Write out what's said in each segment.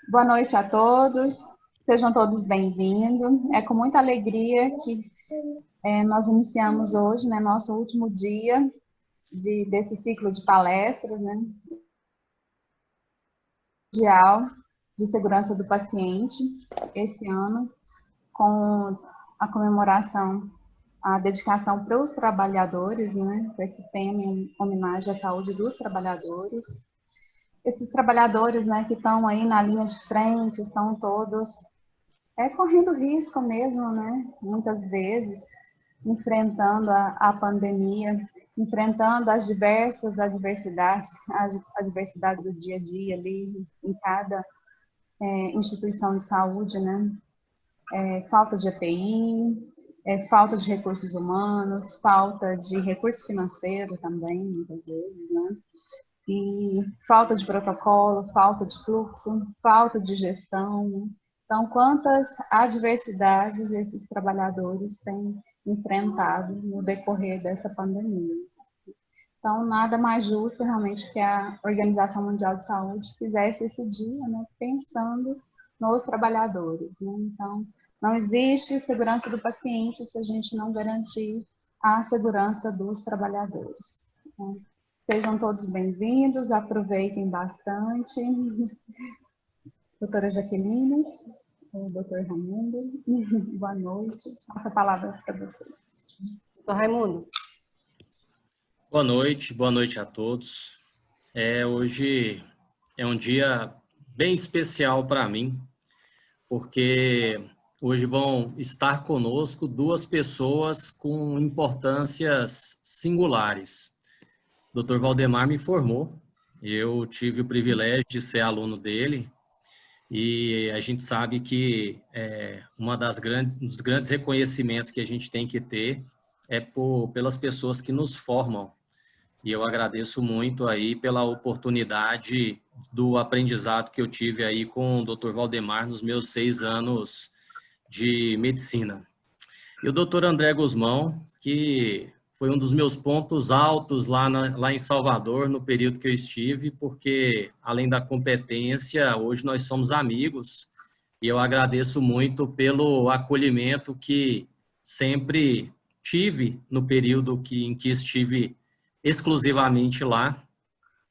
Boa noite a todos, sejam todos bem-vindos. É com muita alegria que nós iniciamos hoje, né, nosso último dia desse ciclo de palestras, né, mundial de segurança do paciente, esse ano, com a comemoração, a dedicação para os trabalhadores, né, com esse tema em homenagem à saúde dos trabalhadores. Esses trabalhadores, né, que estão aí na linha de frente, estão todos correndo risco mesmo, né? Muitas vezes, enfrentando a pandemia, enfrentando as diversas adversidades, as adversidades do dia a dia ali, em cada instituição de saúde, né? Falta de EPI, falta de recursos humanos, falta de recurso financeiro também, muitas vezes, né? E falta de protocolo, falta de fluxo, falta de gestão. Então, quantas adversidades esses trabalhadores têm enfrentado no decorrer dessa pandemia. Então, nada mais justo realmente que a Organização Mundial de Saúde fizesse esse dia, né, pensando nos trabalhadores. Né? Então, não existe segurança do paciente se a gente não garantir a segurança dos trabalhadores. Né? Sejam todos bem-vindos, aproveitem bastante. Doutora Jaqueline, doutor Raimundo, boa noite. Passa a palavra para vocês. Doutor Raimundo. Boa noite a todos. Hoje é um dia bem especial para mim, porque hoje vão estar conosco duas pessoas com importâncias singulares. O Dr. Valdemar me formou, eu tive o privilégio de ser aluno dele, e a gente sabe que um dos grandes reconhecimentos que a gente tem que ter é pelas pessoas que nos formam. E eu agradeço muito aí pela oportunidade do aprendizado que eu tive aí com o Dr. Valdemar nos meus 6 anos de medicina. E o Dr. André Guzmão, que foi um dos meus pontos altos lá em Salvador, no período que eu estive, porque, além da competência, hoje nós somos amigos, e eu agradeço muito pelo acolhimento que sempre tive no período em que estive exclusivamente lá,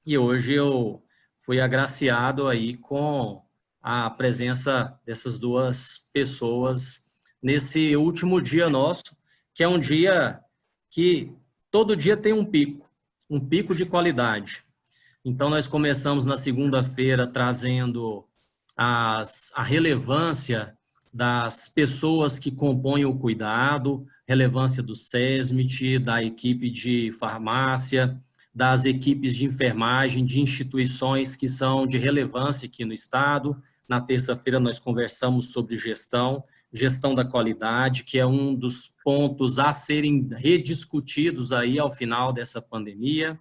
e hoje eu fui agraciado aí com a presença dessas duas pessoas nesse último dia nosso, que é um dia que todo dia tem um pico de qualidade. Então, nós começamos na segunda-feira trazendo a relevância das pessoas que compõem o cuidado, relevância do SESMIT, da equipe de farmácia, das equipes de enfermagem, de instituições que são de relevância aqui no estado. Na terça-feira nós conversamos sobre gestão da qualidade, que é um dos pontos a serem rediscutidos aí ao final dessa pandemia.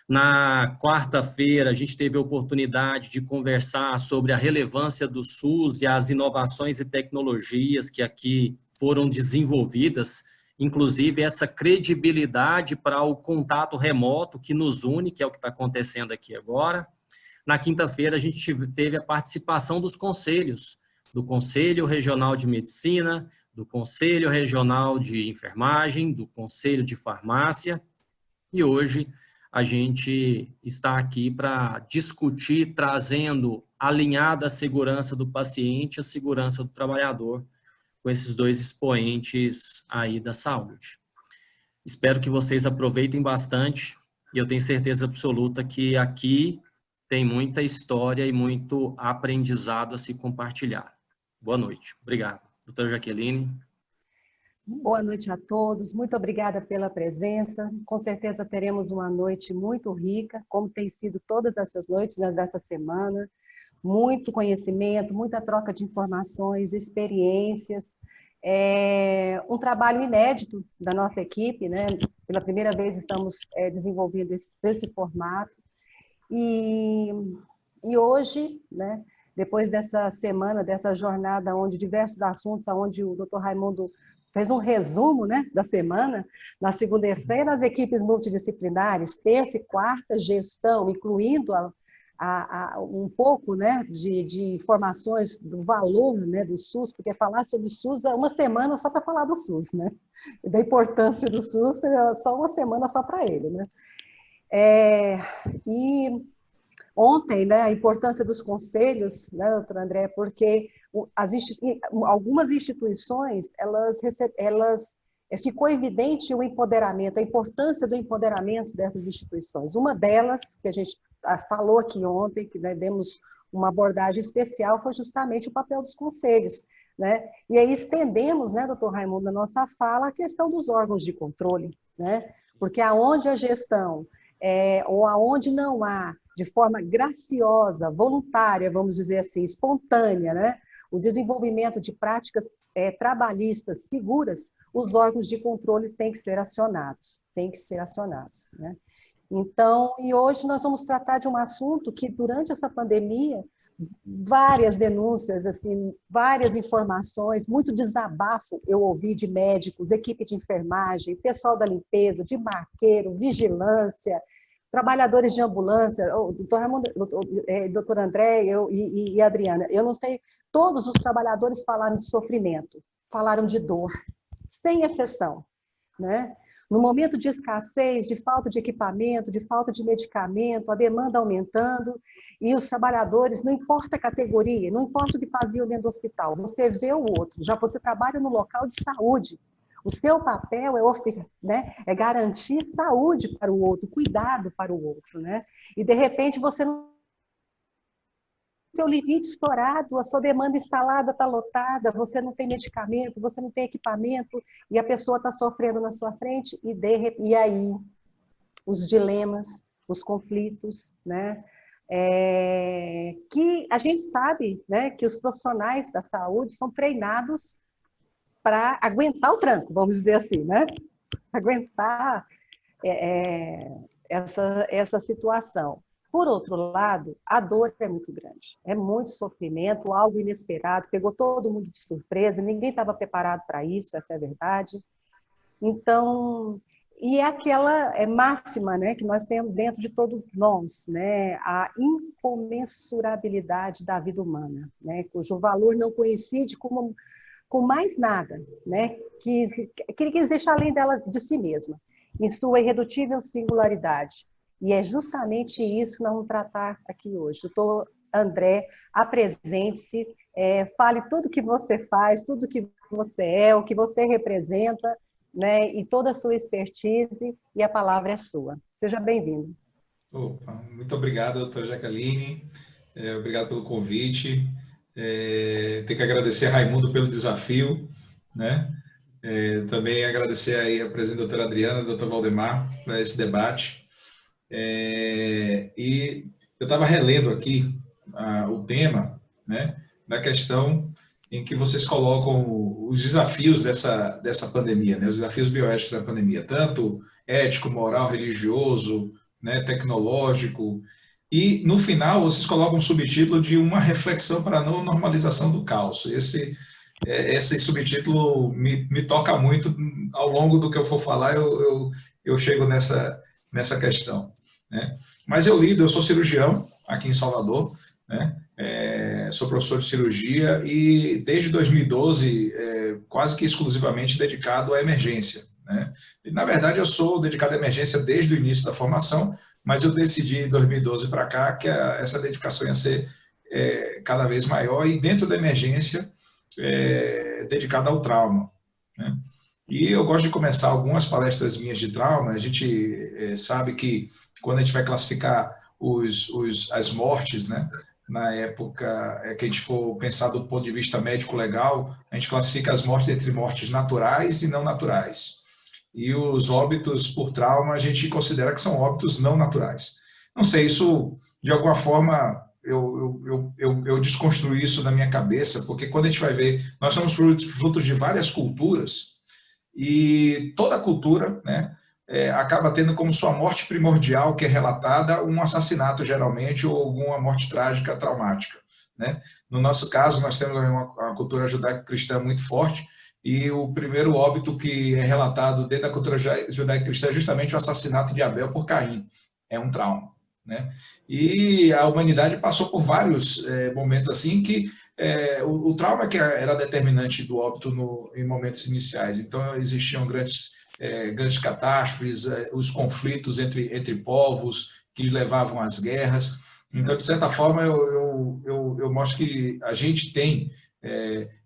Na quarta-feira, a gente teve a oportunidade de conversar sobre a relevância do SUS e as inovações e tecnologias que aqui foram desenvolvidas, inclusive essa credibilidade para o contato remoto que nos une, que é o que está acontecendo aqui agora. Na quinta-feira, a gente teve a participação dos conselhos, do Conselho Regional de Medicina, do Conselho Regional de Enfermagem, do Conselho de Farmácia, e hoje a gente está aqui para discutir, trazendo alinhada a segurança do paciente, a segurança do trabalhador, com esses dois expoentes aí da saúde. Espero que vocês aproveitem bastante, e eu tenho certeza absoluta que aqui tem muita história e muito aprendizado a se compartilhar. Boa noite. Obrigado. Doutora Jaqueline. Boa noite a todos, muito obrigada pela presença. Com certeza teremos uma noite muito rica, como tem sido todas essas noites dessa semana. Muito conhecimento, muita troca de informações, experiências. Um trabalho inédito da nossa equipe, né? Pela primeira vez estamos desenvolvendo esse formato. E hoje, né, depois dessa semana, dessa jornada, onde diversos assuntos, onde o Dr. Raimundo fez um resumo, né, da semana. Na segunda-feira, as equipes multidisciplinares, terça e quarta, gestão, incluindo um pouco, né, de informações do valor, né, do SUS, porque falar sobre o SUS é uma semana só para falar do SUS, né? E da importância do SUS é só uma semana só para ele, né? E ontem, né, a importância dos conselhos, né, doutor André, porque algumas instituições, ficou evidente o empoderamento, a importância do empoderamento dessas instituições. Uma delas, que a gente falou aqui ontem, que, né, demos uma abordagem especial, foi justamente o papel dos conselhos, né? E aí estendemos, né, doutor Raimundo, na nossa fala, a questão dos órgãos de controle, né? Porque aonde a gestão, ou aonde não há, de forma graciosa, voluntária, vamos dizer assim, espontânea, né? O desenvolvimento de práticas trabalhistas seguras, os órgãos de controle têm que ser acionados, né? Então, e hoje nós vamos tratar de um assunto que, durante essa pandemia, várias denúncias, assim, várias informações, muito desabafo eu ouvi de médicos, equipe de enfermagem, pessoal da limpeza, de marqueiro, vigilância, trabalhadores de ambulância, doutor André e Adriana, eu não sei, todos os trabalhadores falaram de sofrimento, falaram de dor, sem exceção, né? No momento de escassez, de falta de equipamento, de falta de medicamento, a demanda aumentando, e os trabalhadores, não importa a categoria, não importa o que faziam dentro do hospital, você vê o outro, já você trabalha no local de saúde, o seu papel é garantir saúde para o outro, cuidado para o outro, né? E de repente você não seu limite estourado, a sua demanda instalada está lotada, você não tem medicamento, você não tem equipamento, e a pessoa está sofrendo na sua frente, e aí os dilemas, os conflitos, né? Que a gente sabe, né, que os profissionais da saúde são treinados para aguentar o tranco, vamos dizer assim, né? Aguentar essa situação. Por outro lado, a dor é muito grande, é muito sofrimento, algo inesperado, pegou todo mundo de surpresa, ninguém estava preparado para isso, essa é a verdade. Então, e é aquela máxima, né, que nós temos dentro de todos nós, né, a incomensurabilidade da vida humana, né, cujo valor não coincide com mais nada, né, que existe além dela de si mesma, em sua irredutível singularidade. E é justamente isso que nós vamos tratar aqui hoje. Doutor André, apresente-se, fale tudo que você faz, tudo que você é, o que você representa, né, e toda a sua expertise, e a palavra é sua. Seja bem-vindo. Muito obrigado, doutora Jaqueline. Obrigado pelo convite. Tenho que agradecer a Raimundo pelo desafio, né? Também agradecer aí a presidente doutora Adriana, doutor Valdemar, para esse debate. E eu estava relendo aqui o tema, né, da questão em que vocês colocam os desafios dessa pandemia, né, os desafios bioéticos da pandemia, tanto ético, moral, religioso, né, tecnológico, e no final vocês colocam um subtítulo de uma reflexão para a não normalização do caos. Esse subtítulo me toca muito. Ao longo do que eu for falar, eu chego nessa questão, né? Mas eu sou cirurgião aqui em Salvador, né? Sou professor de cirurgia e desde 2012 quase que exclusivamente dedicado à emergência, né? E, na verdade, eu sou dedicado à emergência desde o início da formação, mas eu decidi em 2012 para cá que essa dedicação ia ser cada vez maior e dentro da emergência dedicada ao trauma, né? E eu gosto de começar algumas palestras minhas de trauma. A gente sabe que quando a gente vai classificar as mortes, né, na época que a gente for pensar do ponto de vista médico-legal, a gente classifica as mortes entre mortes naturais e não naturais. E os óbitos por trauma a gente considera que são óbitos não naturais. Não sei, isso de alguma forma eu desconstruí isso na minha cabeça, porque quando a gente vai ver, nós somos frutos de várias culturas, e toda cultura, né, acaba tendo como sua morte primordial, que é relatada, um assassinato geralmente, ou alguma morte trágica, traumática, né? No nosso caso, nós temos uma cultura judaico-cristã muito forte, e o primeiro óbito que é relatado dentro da cultura judaico-cristã é justamente o assassinato de Abel por Caim. É um trauma, né? E a humanidade passou por vários momentos assim que o trauma que era determinante do óbito em momentos iniciais. Então, existiam grandes catástrofes, os conflitos entre povos que levavam às guerras. Então, de certa forma, eu mostro que a gente tem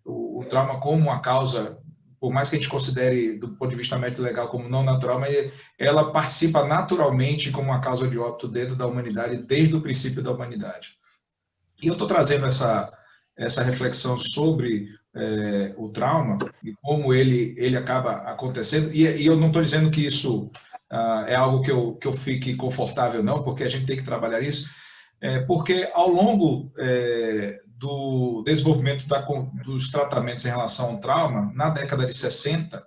o trauma como uma causa, por mais que a gente considere, do ponto de vista médico legal, como não natural, mas ela participa naturalmente como uma causa de óbito dentro da humanidade, desde o princípio da humanidade. E eu estou trazendo essa reflexão sobre o trauma e como ele acaba acontecendo. E eu não estou dizendo que isso é algo que eu fique confortável, não, porque a gente tem que trabalhar isso, porque ao longo do desenvolvimento dos tratamentos em relação ao trauma, na década de 60,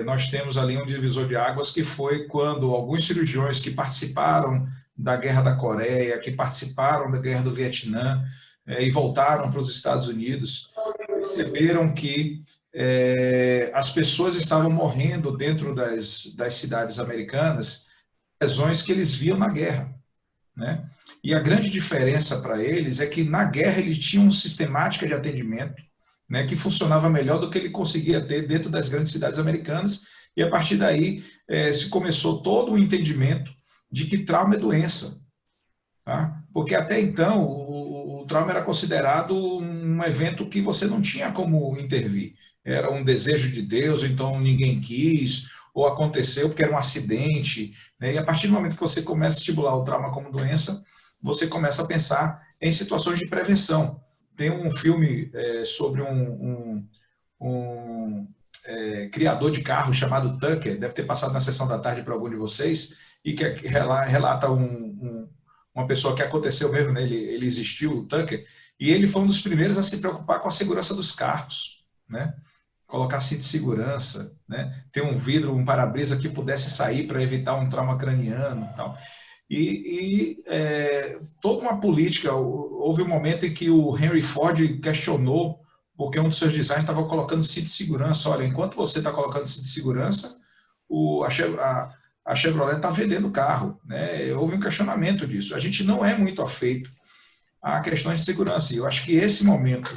nós temos ali um divisor de águas, que foi quando alguns cirurgiões que participaram da Guerra da Coreia, que participaram da Guerra do Vietnã, e voltaram para os Estados Unidos, perceberam que as pessoas estavam morrendo dentro das cidades americanas, lesões que eles viam na guerra, né? E a grande diferença para eles é que na guerra eles tinham uma sistemática de atendimento, né, que funcionava melhor do que ele conseguia ter dentro das grandes cidades americanas, e a partir daí se começou todo o entendimento de que trauma é doença, tá? Porque até então o trauma era considerado um evento que você não tinha como intervir, era um desejo de Deus, então ninguém quis, ou aconteceu porque era um acidente, né? E a partir do momento que você começa a estimular o trauma como doença, você começa a pensar em situações de prevenção. Tem um filme sobre um criador de carro chamado Tucker, deve ter passado na sessão da tarde para algum de vocês, e que relata uma pessoa que aconteceu mesmo, né? Ele existiu, o Tucker, e ele foi um dos primeiros a se preocupar com a segurança dos carros, né? Colocar cinto de segurança, né? Ter um vidro, um para-brisa que pudesse sair para evitar um trauma craniano e tal. Toda uma política, houve um momento em que o Henry Ford questionou porque um dos seus designs estava colocando cinto de segurança. Olha, enquanto você está colocando cinto de segurança, a Chevrolet está vendendo carro, né? Houve um questionamento disso. A gente não é muito afeito a questões de segurança. E eu acho que esse momento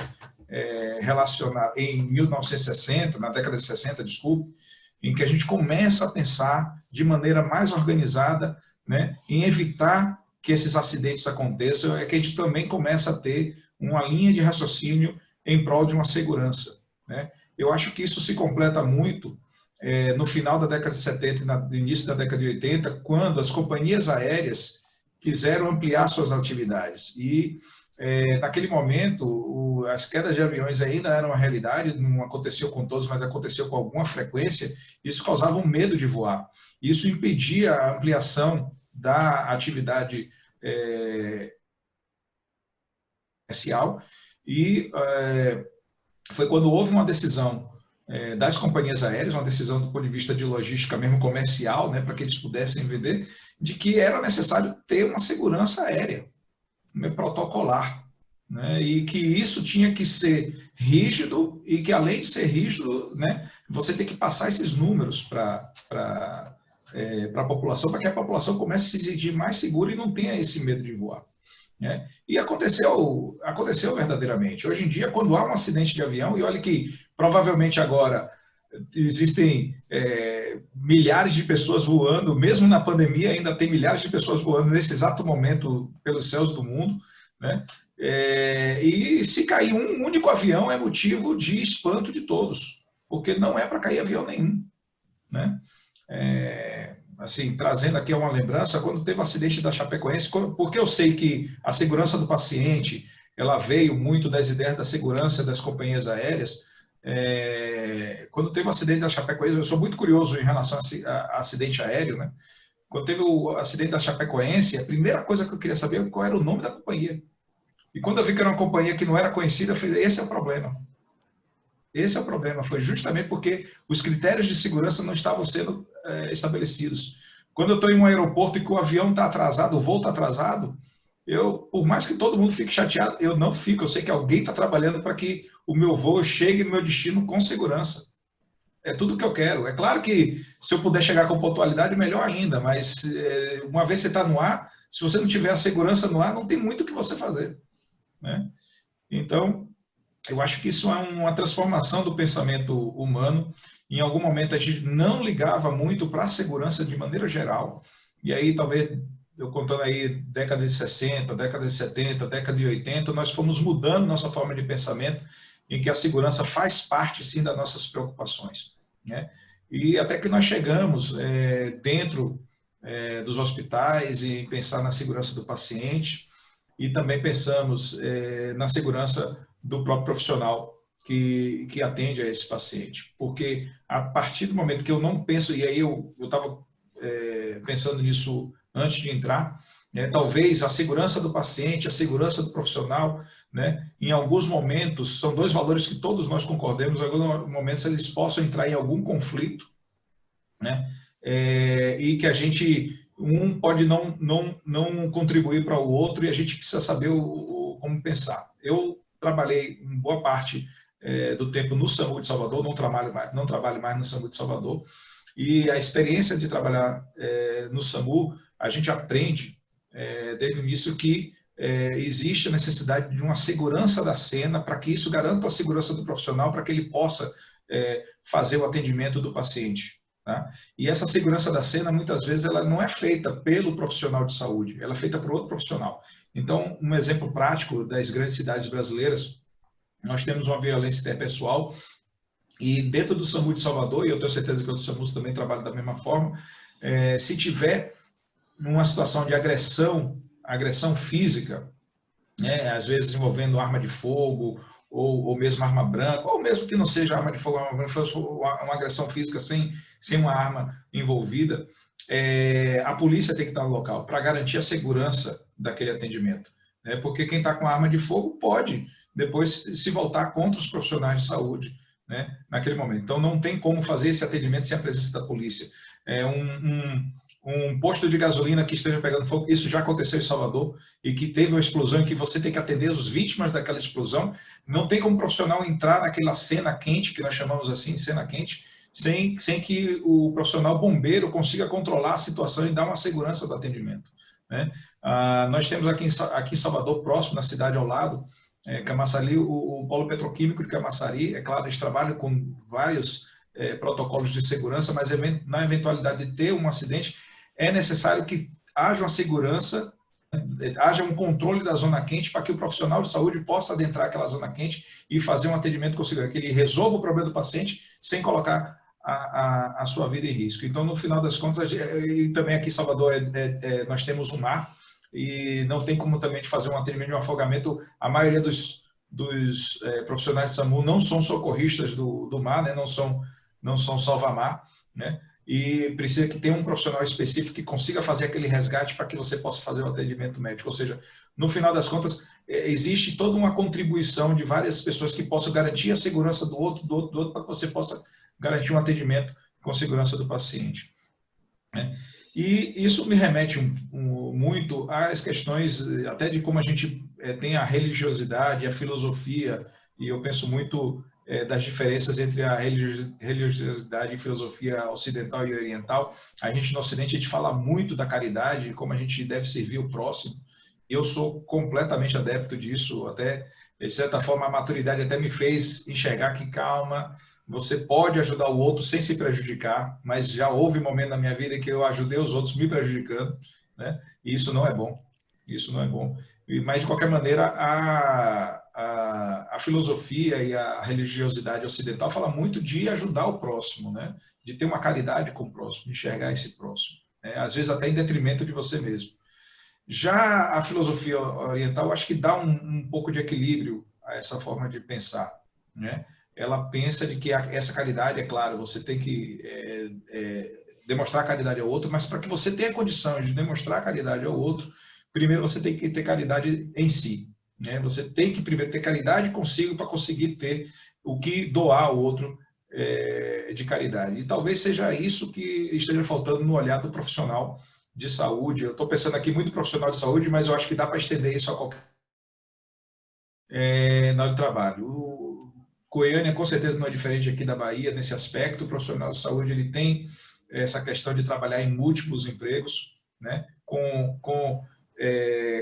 relacionado em 1960, na década de 60, desculpe, em que a gente começa a pensar de maneira mais organizada, né, em evitar que esses acidentes aconteçam, é que a gente também começa a ter uma linha de raciocínio em prol de uma segurança, né? Eu acho que isso se completa muito no final da década de 70 e no início da década de 80, quando as companhias aéreas quiseram ampliar suas atividades. E, naquele momento, as quedas de aviões ainda eram uma realidade, não aconteceu com todos, mas aconteceu com alguma frequência. Isso causava um medo de voar. Isso impedia a ampliação da atividade comercial, e foi quando houve uma decisão das companhias aéreas, uma decisão do ponto de vista de logística mesmo comercial, né, para que eles pudessem vender, de que era necessário ter uma segurança aérea, protocolar, né, e que isso tinha que ser rígido, e que além de ser rígido, né, você tem que passar esses números para a população, para que a população comece a se sentir mais segura e não tenha esse medo de voar, né? E aconteceu verdadeiramente. Hoje em dia, quando há um acidente de avião, e olha que provavelmente agora existem milhares de pessoas voando, mesmo na pandemia ainda tem milhares de pessoas voando nesse exato momento pelos céus do mundo, né? E se cair um único avião é motivo de espanto de todos, porque não é para cair avião nenhum, né? Assim, trazendo aqui uma lembrança, quando teve o acidente da Chapecoense, porque eu sei que a segurança do paciente, ela veio muito das ideias da segurança das companhias aéreas. Quando teve o acidente da Chapecoense, eu sou muito curioso em relação a acidente aéreo, né? Quando teve o acidente da Chapecoense, a primeira coisa que eu queria saber é qual era o nome da companhia. E quando eu vi que era uma companhia que não era conhecida, eu falei, esse é o problema. Esse é o problema, foi justamente porque os critérios de segurança não estavam sendo estabelecidos. Quando eu estou em um aeroporto e que o avião está atrasado, o voo está atrasado, por mais que todo mundo fique chateado, eu não fico, eu sei que alguém está trabalhando para que o meu voo chegue no meu destino com segurança. É tudo que eu quero. É claro que se eu puder chegar com pontualidade, melhor ainda, mas uma vez você está no ar, Se você não tiver a segurança no ar, não tem muito o que você fazer, né? Então, eu acho que isso é uma transformação do pensamento humano. Em algum momento a gente não ligava muito para a segurança de maneira geral. E aí, talvez, eu contando aí, década de 60, década de 70, década de 80, nós fomos mudando nossa forma de pensamento, em que a segurança faz parte, sim, das nossas preocupações, né? E até que nós chegamos dentro dos hospitais e pensar na segurança do paciente, e também pensamos na segurança do próprio profissional que atende a esse paciente. Porque a partir do momento que eu não penso, e aí eu estava pensando nisso antes de entrar, né, talvez a segurança do paciente, a segurança do profissional, né, em alguns momentos, são dois valores que todos nós concordemos, em alguns momentos eles possam entrar em algum conflito, né, e que a gente, um pode não contribuir para o outro, e a gente precisa saber como pensar. Eu trabalhei em boa parte do tempo no SAMU de Salvador, não trabalho mais no SAMU de Salvador, e a experiência de trabalhar no SAMU, a gente aprende desde o início que existe a necessidade de uma segurança da cena para que isso garanta a segurança do profissional, para que ele possa fazer o atendimento do paciente. Tá? E essa segurança da cena, muitas vezes, ela não é feita pelo profissional de saúde, ela é feita por outro profissional. Então, um exemplo prático das grandes cidades brasileiras, nós temos uma violência interpessoal, e dentro do SAMU de Salvador, e eu tenho certeza que outros SAMUs também trabalham da mesma forma, se tiver uma situação de agressão física, né, às vezes envolvendo arma de fogo, ou mesmo arma branca, ou mesmo que não seja arma de fogo, uma agressão física sem uma arma envolvida, a polícia tem que estar no local para garantir a segurança daquele atendimento, né? Porque quem está com arma de fogo pode depois se voltar contra os profissionais de saúde, né, naquele momento. Então não tem como fazer esse atendimento sem a presença da polícia. Um posto de gasolina que esteja pegando fogo, isso já aconteceu em Salvador, e que teve uma explosão, e que você tem que atender as vítimas daquela explosão, não tem como profissional entrar naquela cena quente, que nós chamamos assim, cena quente, sem que o profissional bombeiro consiga controlar a situação e dar uma segurança do atendimento, né? Nós temos aqui em Salvador, próximo, na cidade ao lado, Camaçari, o polo petroquímico de Camaçari, é claro, eles trabalham com vários protocolos de segurança, mas na eventualidade de ter um acidente, é necessário que haja uma segurança, haja um controle da zona quente para que o profissional de saúde possa adentrar aquela zona quente e fazer um atendimento com segurança, que ele resolva o problema do paciente sem colocar a sua vida em risco. Então, no final das contas, e também aqui em Salvador nós temos um mar, e não tem como também fazer um atendimento de um afogamento. A maioria dos profissionais de SAMU não são socorristas do mar, né? não são salva-mar, né? E precisa que tenha um profissional específico que consiga fazer aquele resgate para que você possa fazer o atendimento médico. Ou seja, no final das contas, existe toda uma contribuição de várias pessoas que possam garantir a segurança do outro, para que você possa garantir um atendimento com segurança do paciente, né? E isso me remete muito às questões até de como a gente tem a religiosidade, a filosofia, e eu penso muito das diferenças entre a religiosidade e filosofia ocidental e oriental. A gente no Ocidente a gente fala muito da caridade, como a gente deve servir o próximo. Eu sou completamente adepto disso, até de certa forma a maturidade até me fez enxergar que calma, você pode ajudar o outro sem se prejudicar, mas já houve um momento na minha vida que eu ajudei os outros me prejudicando, né? E isso não é bom. Isso não é bom. Mas, de qualquer maneira, a filosofia e a religiosidade ocidental fala muito de ajudar o próximo, né? De ter uma caridade com o próximo, de enxergar esse próximo, né? Às vezes até em detrimento de você mesmo. Já a filosofia oriental, acho que dá um pouco de equilíbrio a essa forma de pensar, né? Ela pensa de que essa caridade, é claro, você tem que demonstrar a caridade ao outro, mas para que você tenha condição de demonstrar a caridade ao outro, primeiro você tem que ter caridade em si, né? Você tem que primeiro ter caridade consigo para conseguir ter o que doar ao outro de caridade. E talvez seja isso que esteja faltando no olhar do profissional de saúde. Eu estou pensando aqui muito profissional de saúde, mas eu acho que dá para estender isso a qualquer na área do trabalho. O Goiânia com certeza não é diferente aqui da Bahia nesse aspecto. O profissional de saúde ele tem essa questão de trabalhar em múltiplos empregos, né? Com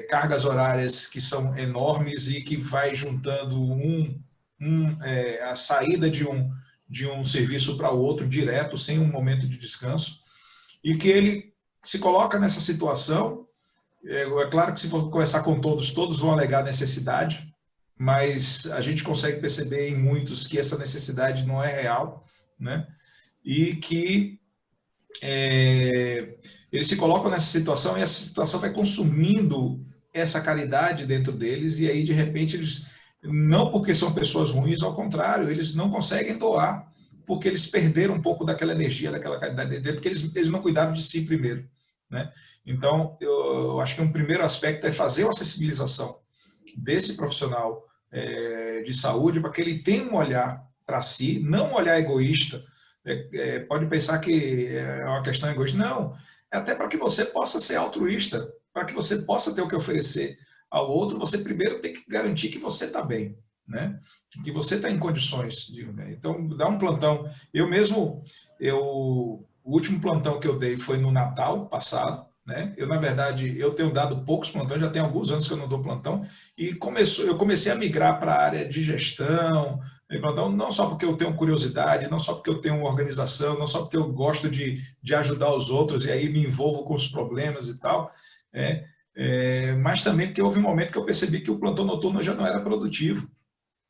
cargas horárias que são enormes e que vai juntando a saída de um serviço para o outro direto, sem um momento de descanso, e que ele se coloca nessa situação. É claro que se for conversar com todos vão alegar necessidade, mas a gente consegue perceber em muitos que essa necessidade não é real, né? E que eles se colocam nessa situação e essa situação vai consumindo essa caridade dentro deles, e aí de repente eles, não porque são pessoas ruins, ao contrário, eles não conseguem doar, porque eles perderam um pouco daquela energia, daquela caridade dele, porque eles não cuidaram de si primeiro, né? Então, eu acho que um primeiro aspecto é fazer uma sensibilização desse profissional de saúde, para que ele tenha um olhar para si, não um olhar egoísta. Pode pensar que é uma questão egoísta. Não, é até para que você possa ser altruísta, para que você possa ter o que oferecer ao outro, você primeiro tem que garantir que você está bem, né? Que você está em condições. Então, dá um plantão. Eu mesmo, o último plantão que eu dei foi no Natal passado, né? Na verdade, eu tenho dado poucos plantões, já tem alguns anos que eu não dou plantão, e eu comecei a migrar para a área de gestão, não só porque eu tenho curiosidade, não só porque eu tenho organização, não só porque eu gosto de ajudar os outros e aí me envolvo com os problemas e tal, mas também porque houve um momento que eu percebi que o plantão noturno já não era produtivo,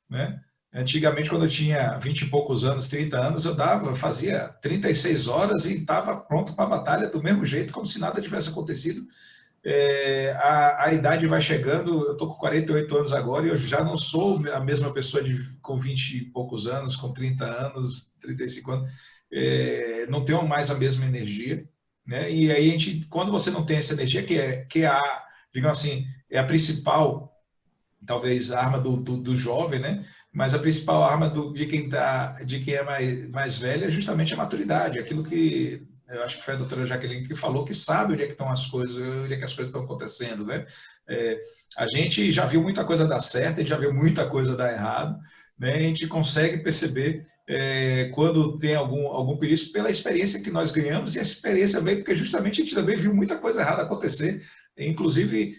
né? Antigamente, quando eu tinha 20 e poucos anos, 30 anos, eu fazia 36 horas e estava pronto para a batalha do mesmo jeito, como se nada tivesse acontecido. A idade vai chegando, eu estou com 48 anos agora e eu já não sou a mesma pessoa com 20 e poucos anos, com 30 anos, 35 anos, não tenho mais a mesma energia, né? E aí, quando você não tem essa energia, que é digamos assim, é a principal, talvez, arma do jovem, né? Mas a principal arma de quem é mais velho é justamente a maturidade, aquilo que eu acho que foi a doutora Jaqueline que falou, que sabe onde é que estão as coisas, onde é que as coisas estão acontecendo, né? A gente já viu muita coisa dar certo, a gente já viu muita coisa dar errado, né? A gente consegue perceber quando tem algum perigo pela experiência que nós ganhamos, e a experiência veio porque justamente a gente também viu muita coisa errada acontecer, inclusive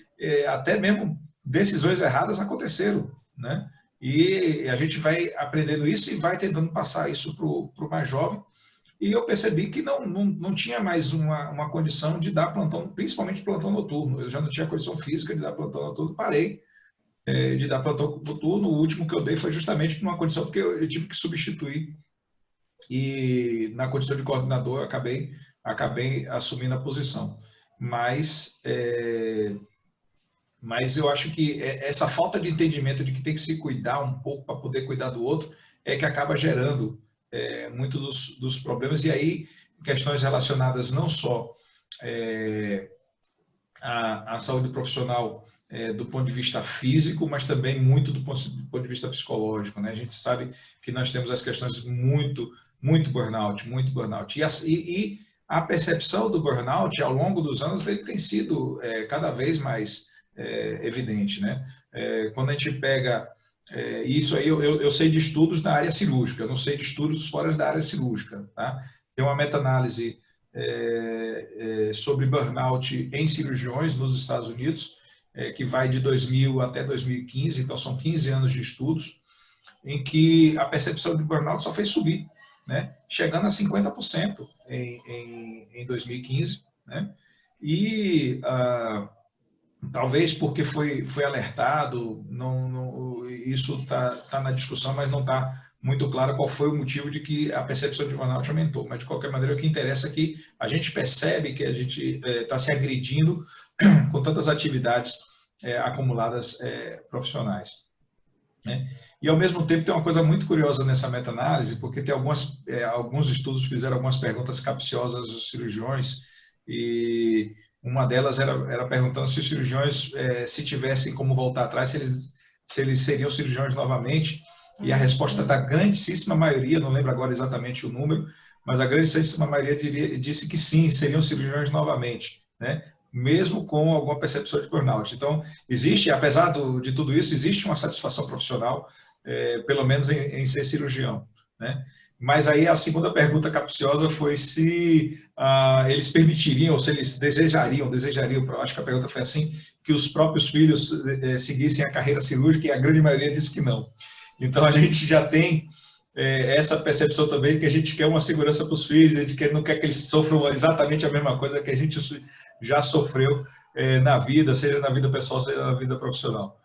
até mesmo decisões erradas aconteceram, né? E a gente vai aprendendo isso e vai tentando passar isso para o mais jovem. E eu percebi que não tinha mais uma condição de dar plantão, principalmente plantão noturno. Eu já não tinha condição física de dar plantão noturno, parei de dar plantão noturno. O último que eu dei foi justamente por uma condição, porque eu tive que substituir. E na condição de coordenador, eu acabei assumindo a posição. Mas eu acho que essa falta de entendimento de que tem que se cuidar um pouco para poder cuidar do outro é que acaba gerando muito dos problemas. E aí, questões relacionadas não só à saúde profissional do ponto de vista físico, mas também muito do ponto de vista psicológico, né? A gente sabe que nós temos as questões muito burnout. E a percepção do burnout, ao longo dos anos, ele tem sido cada vez mais evidente, né? Quando a gente pega isso aí, eu sei de estudos na área cirúrgica, eu não sei de estudos fora da área cirúrgica, tá? Tem uma meta-análise sobre burnout em cirurgiões nos Estados Unidos, que vai de 2000 até 2015, então são 15 anos de estudos, em que a percepção de burnout só fez subir, né? Chegando a 50% em 2015, né? E talvez porque foi alertado, isso está na discussão, mas não está muito claro qual foi o motivo de que a percepção de burnout aumentou. Mas, de qualquer maneira, o que interessa é que a gente percebe que a gente está se agredindo com tantas atividades acumuladas profissionais, né? E, ao mesmo tempo, tem uma coisa muito curiosa nessa meta-análise, porque tem alguns estudos fizeram algumas perguntas capciosas aos cirurgiões, e uma delas era perguntando se os cirurgiões, se tivessem como voltar atrás, se eles seriam cirurgiões novamente, e a resposta da grandíssima maioria, não lembro agora exatamente o número, mas a grandíssima maioria disse que sim, seriam cirurgiões novamente, né? Mesmo com alguma percepção de burnout. Então, apesar de tudo isso, existe uma satisfação profissional, pelo menos em ser cirurgião, né? Mas aí a segunda pergunta capciosa foi se eles permitiriam, ou se eles desejariam, acho que a pergunta foi assim, que os próprios filhos seguissem a carreira cirúrgica, e a grande maioria disse que não. Então a gente já tem essa percepção também, que a gente quer uma segurança para os filhos, a gente não quer que eles sofram exatamente a mesma coisa que a gente já sofreu na vida, seja na vida pessoal, seja na vida profissional.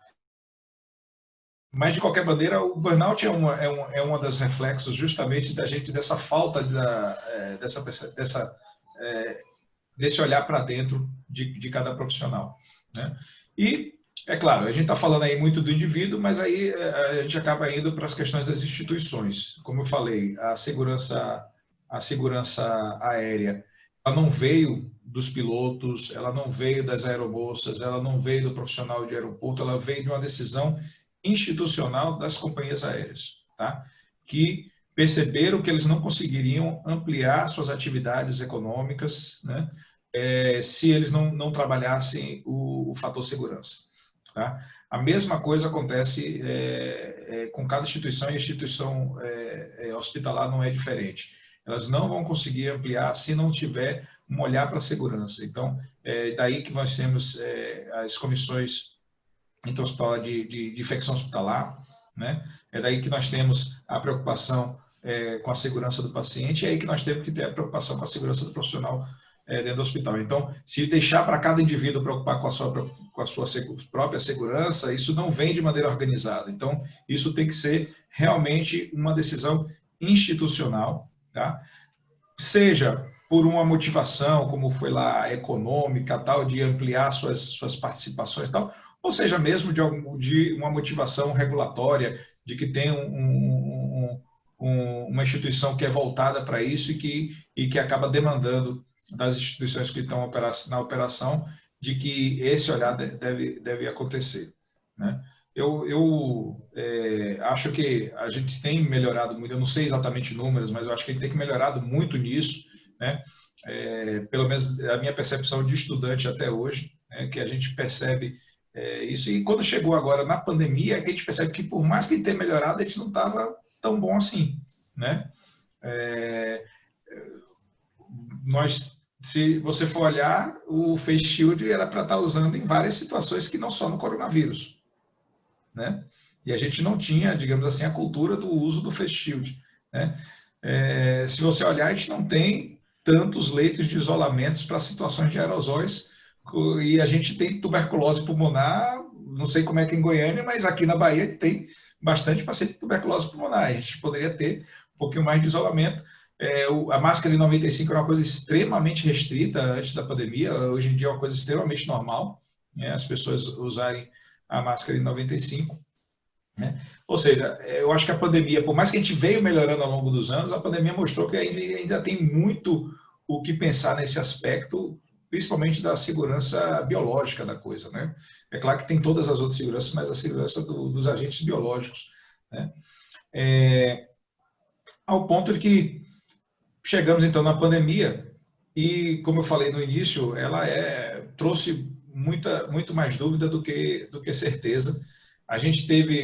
Mas, de qualquer maneira, o burnout é uma das reflexos justamente da gente, dessa falta desse olhar para dentro de cada profissional, né? E, é claro, a gente está falando aí muito do indivíduo, mas aí a gente acaba indo para as questões das instituições. Como eu falei, a segurança aérea, ela não veio dos pilotos, ela não veio das aeromoças, ela não veio do profissional de aeroporto, ela veio de uma decisão institucional das companhias aéreas, tá? Que perceberam que eles não conseguiriam ampliar suas atividades econômicas, né? Se eles não trabalhassem o fator segurança, tá? A mesma coisa acontece com cada instituição, e a instituição hospitalar não é diferente. Elas não vão conseguir ampliar se não tiver um olhar para a segurança. Então, daí que nós temos as comissões intra-hospitalar de infecção hospitalar, né? É daí que nós temos a preocupação com a segurança do paciente, e é aí que nós temos que ter a preocupação com a segurança do profissional dentro do hospital. Então, se deixar para cada indivíduo preocupar com a sua própria segurança, isso não vem de maneira organizada. Então, isso tem que ser realmente uma decisão institucional, tá? Seja por uma motivação, como foi lá, econômica, tal, de ampliar suas participações e tal, ou seja mesmo de uma motivação regulatória, de que tem uma instituição que é voltada para isso e que acaba demandando das instituições que estão na operação de que esse olhar deve acontecer, né? Eu acho que a gente tem melhorado muito, eu não sei exatamente números, mas eu acho que a gente tem melhorado muito nisso, né? Pelo menos a minha percepção de estudante até hoje, que a gente percebe isso. E quando chegou agora na pandemia, que a gente percebe que por mais que tenha melhorado, a gente não estava tão bom assim, né? Se você for olhar, o face shield era para estar usando em várias situações que não só no coronavírus, né? E a gente não tinha, digamos assim, a cultura do uso do face shield, né? Se você olhar, a gente não tem tantos leitos de isolamentos para situações de aerosóis, e a gente tem tuberculose pulmonar, não sei como é que é em Goiânia, mas aqui na Bahia tem bastante paciente de tuberculose pulmonar. A gente poderia ter um pouquinho mais de isolamento. A máscara N95 era uma coisa extremamente restrita antes da pandemia, hoje em dia é uma coisa extremamente normal, né, as pessoas usarem a máscara N95. Né? Ou seja, eu acho que a pandemia, por mais que a gente veio melhorando ao longo dos anos, a pandemia mostrou que ainda tem muito o que pensar nesse aspecto, principalmente da segurança biológica da coisa, né? É claro que tem todas as outras seguranças, mas a segurança dos agentes biológicos, né? Ao ponto de que chegamos então na pandemia e, como eu falei no início, ela trouxe muito mais dúvida do que certeza.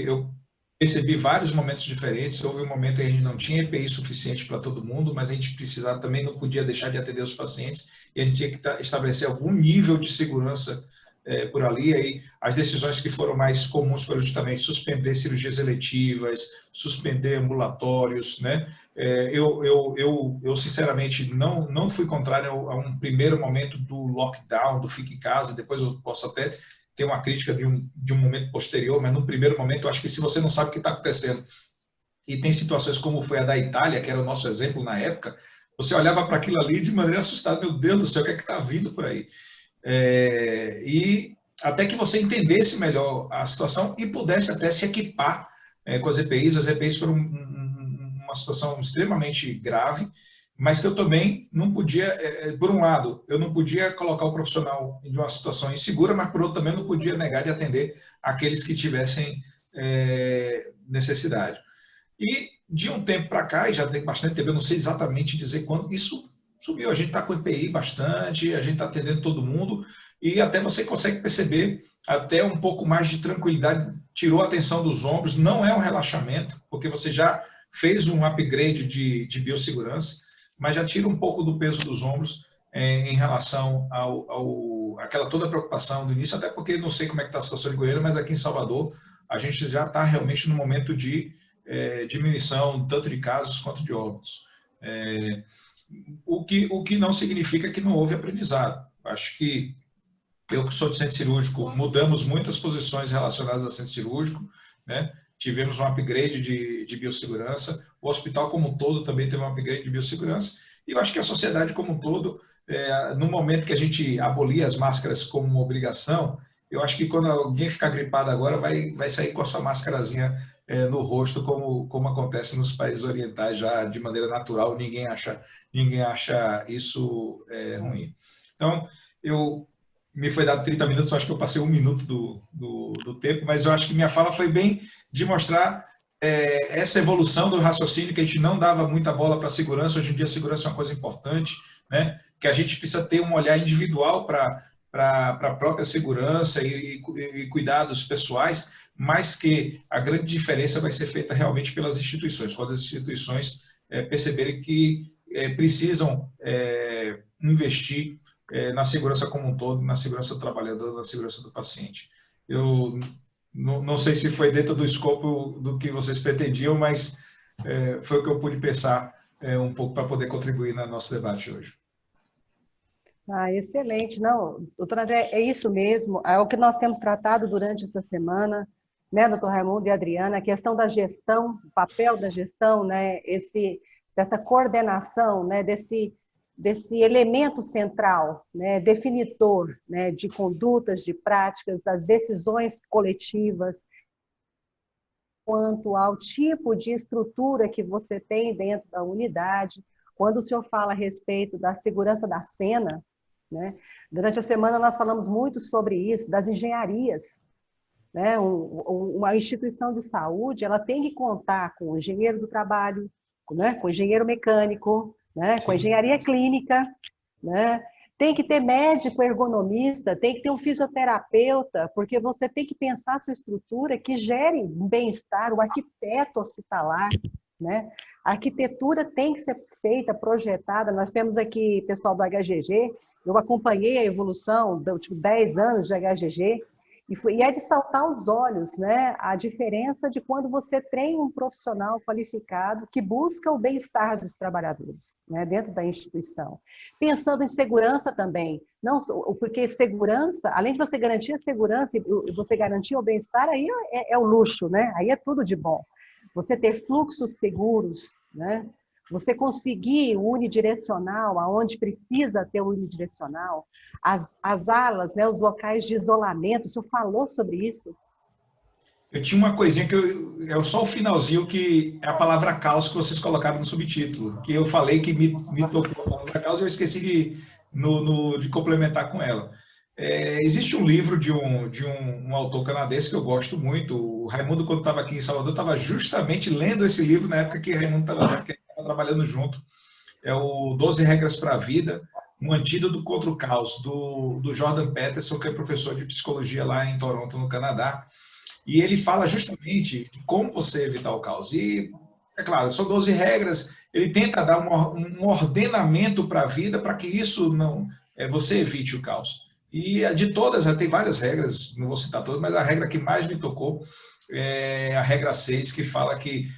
Eu percebi vários momentos diferentes. Houve um momento em que a gente não tinha EPI suficiente para todo mundo, mas a gente precisava também, não podia deixar de atender os pacientes, e a gente tinha que estabelecer algum nível de segurança por ali. Aí as decisões que foram mais comuns foram justamente suspender cirurgias eletivas, suspender ambulatórios, né? Eu sinceramente não fui contrário a um primeiro momento do lockdown, do fique em casa. Depois eu posso até ter uma crítica de um momento posterior, mas no primeiro momento eu acho que se você não sabe o que está acontecendo, e tem situações como foi a da Itália, que era o nosso exemplo na época, você olhava para aquilo ali de maneira assustada, meu Deus do céu, o que é que está vindo por aí? E até que você entendesse melhor a situação e pudesse até se equipar com as EPIs foram uma situação extremamente grave, mas que eu também não podia, por um lado, eu não podia colocar o profissional em uma situação insegura, mas por outro também não podia negar de atender aqueles que tivessem necessidade. E de um tempo para cá, e já tem bastante tempo, eu não sei exatamente dizer quando, isso subiu. A gente está com EPI bastante, a gente está atendendo todo mundo, e até você consegue perceber até um pouco mais de tranquilidade, tirou a tensão dos ombros, não é um relaxamento, porque você já fez um upgrade de biossegurança, mas já tira um pouco do peso dos ombros em relação àquela toda a preocupação do início, até porque não sei como é que está a situação de Goiânia, mas aqui em Salvador a gente já está realmente no momento de diminuição tanto de casos quanto de óbitos. O que não significa que não houve aprendizado. Acho que eu que sou de centro cirúrgico, mudamos muitas posições relacionadas a centro cirúrgico, né? Tivemos um upgrade de biossegurança, o hospital como um todo também teve um upgrade de biossegurança, e eu acho que a sociedade como um todo, no momento que a gente abolir as máscaras como uma obrigação, eu acho que quando alguém ficar gripado agora, vai sair com a sua máscarazinha no rosto, como acontece nos países orientais já de maneira natural, ninguém acha isso ruim. Então, me foi dado 30 minutos, acho que eu passei 1 minuto do tempo, mas eu acho que minha fala foi bem de mostrar essa evolução do raciocínio, que a gente não dava muita bola para a segurança. Hoje em dia a segurança é uma coisa importante, né? Que a gente precisa ter um olhar individual para a própria segurança e cuidados pessoais, mas que a grande diferença vai ser feita realmente pelas instituições, quando as instituições perceberem que precisam investir na segurança como um todo, na segurança do trabalhador, na segurança do paciente. Eu não sei se foi dentro do escopo do que vocês pretendiam, mas foi o que eu pude pensar um pouco para poder contribuir no nosso debate hoje. Excelente. Não, doutor André, é isso mesmo. É o que nós temos tratado durante essa semana, né, doutor Raimundo e Adriana, a questão da gestão, o papel da gestão, né, dessa coordenação, né, desse elemento central, né, definitor, né, de condutas, de práticas, das decisões coletivas, quanto ao tipo de estrutura que você tem dentro da unidade. Quando o senhor fala a respeito da segurança da cena, né, durante a semana nós falamos muito sobre isso, das engenharias, né, uma instituição de saúde, ela tem que contar com o engenheiro do trabalho, né, com o engenheiro mecânico, né, com engenharia clínica, né? Tem que ter médico ergonomista, tem que ter um fisioterapeuta, porque você tem que pensar a sua estrutura que gere um bem-estar, o arquiteto hospitalar, né? A arquitetura tem que ser feita, projetada. Nós temos aqui pessoal do HGG, eu acompanhei a evolução dos últimos 10 anos de HGG, e é de saltar os olhos, né, a diferença de quando você treina um profissional qualificado que busca o bem-estar dos trabalhadores, né, dentro da instituição. Pensando em segurança também, não, porque segurança, além de você garantir a segurança e você garantir o bem-estar, aí é o luxo, né, aí é tudo de bom. Você ter fluxos seguros, né, você conseguir o unidirecional, aonde precisa ter o unidirecional, as alas, né, os locais de isolamento, o senhor falou sobre isso? Eu tinha uma coisinha que é só o finalzinho, que é a palavra caos que vocês colocaram no subtítulo, que eu falei que me tocou a palavra caos e eu esqueci de complementar com ela. Existe um livro de um autor canadense que eu gosto muito. O Raimundo, quando estava aqui em Salvador, estava justamente lendo esse livro na época que o Raimundo estava trabalhando junto. É o 12 Regras para a Vida, um antídoto contra o caos, do Jordan Peterson, que é professor de psicologia lá em Toronto, no Canadá. E ele fala justamente de como você evitar o caos. E, é claro, são 12 regras, ele tenta dar um ordenamento para a vida para que isso você evite o caos. E de todas, tem várias regras, não vou citar todas, mas a regra que mais me tocou é a regra 6, que fala que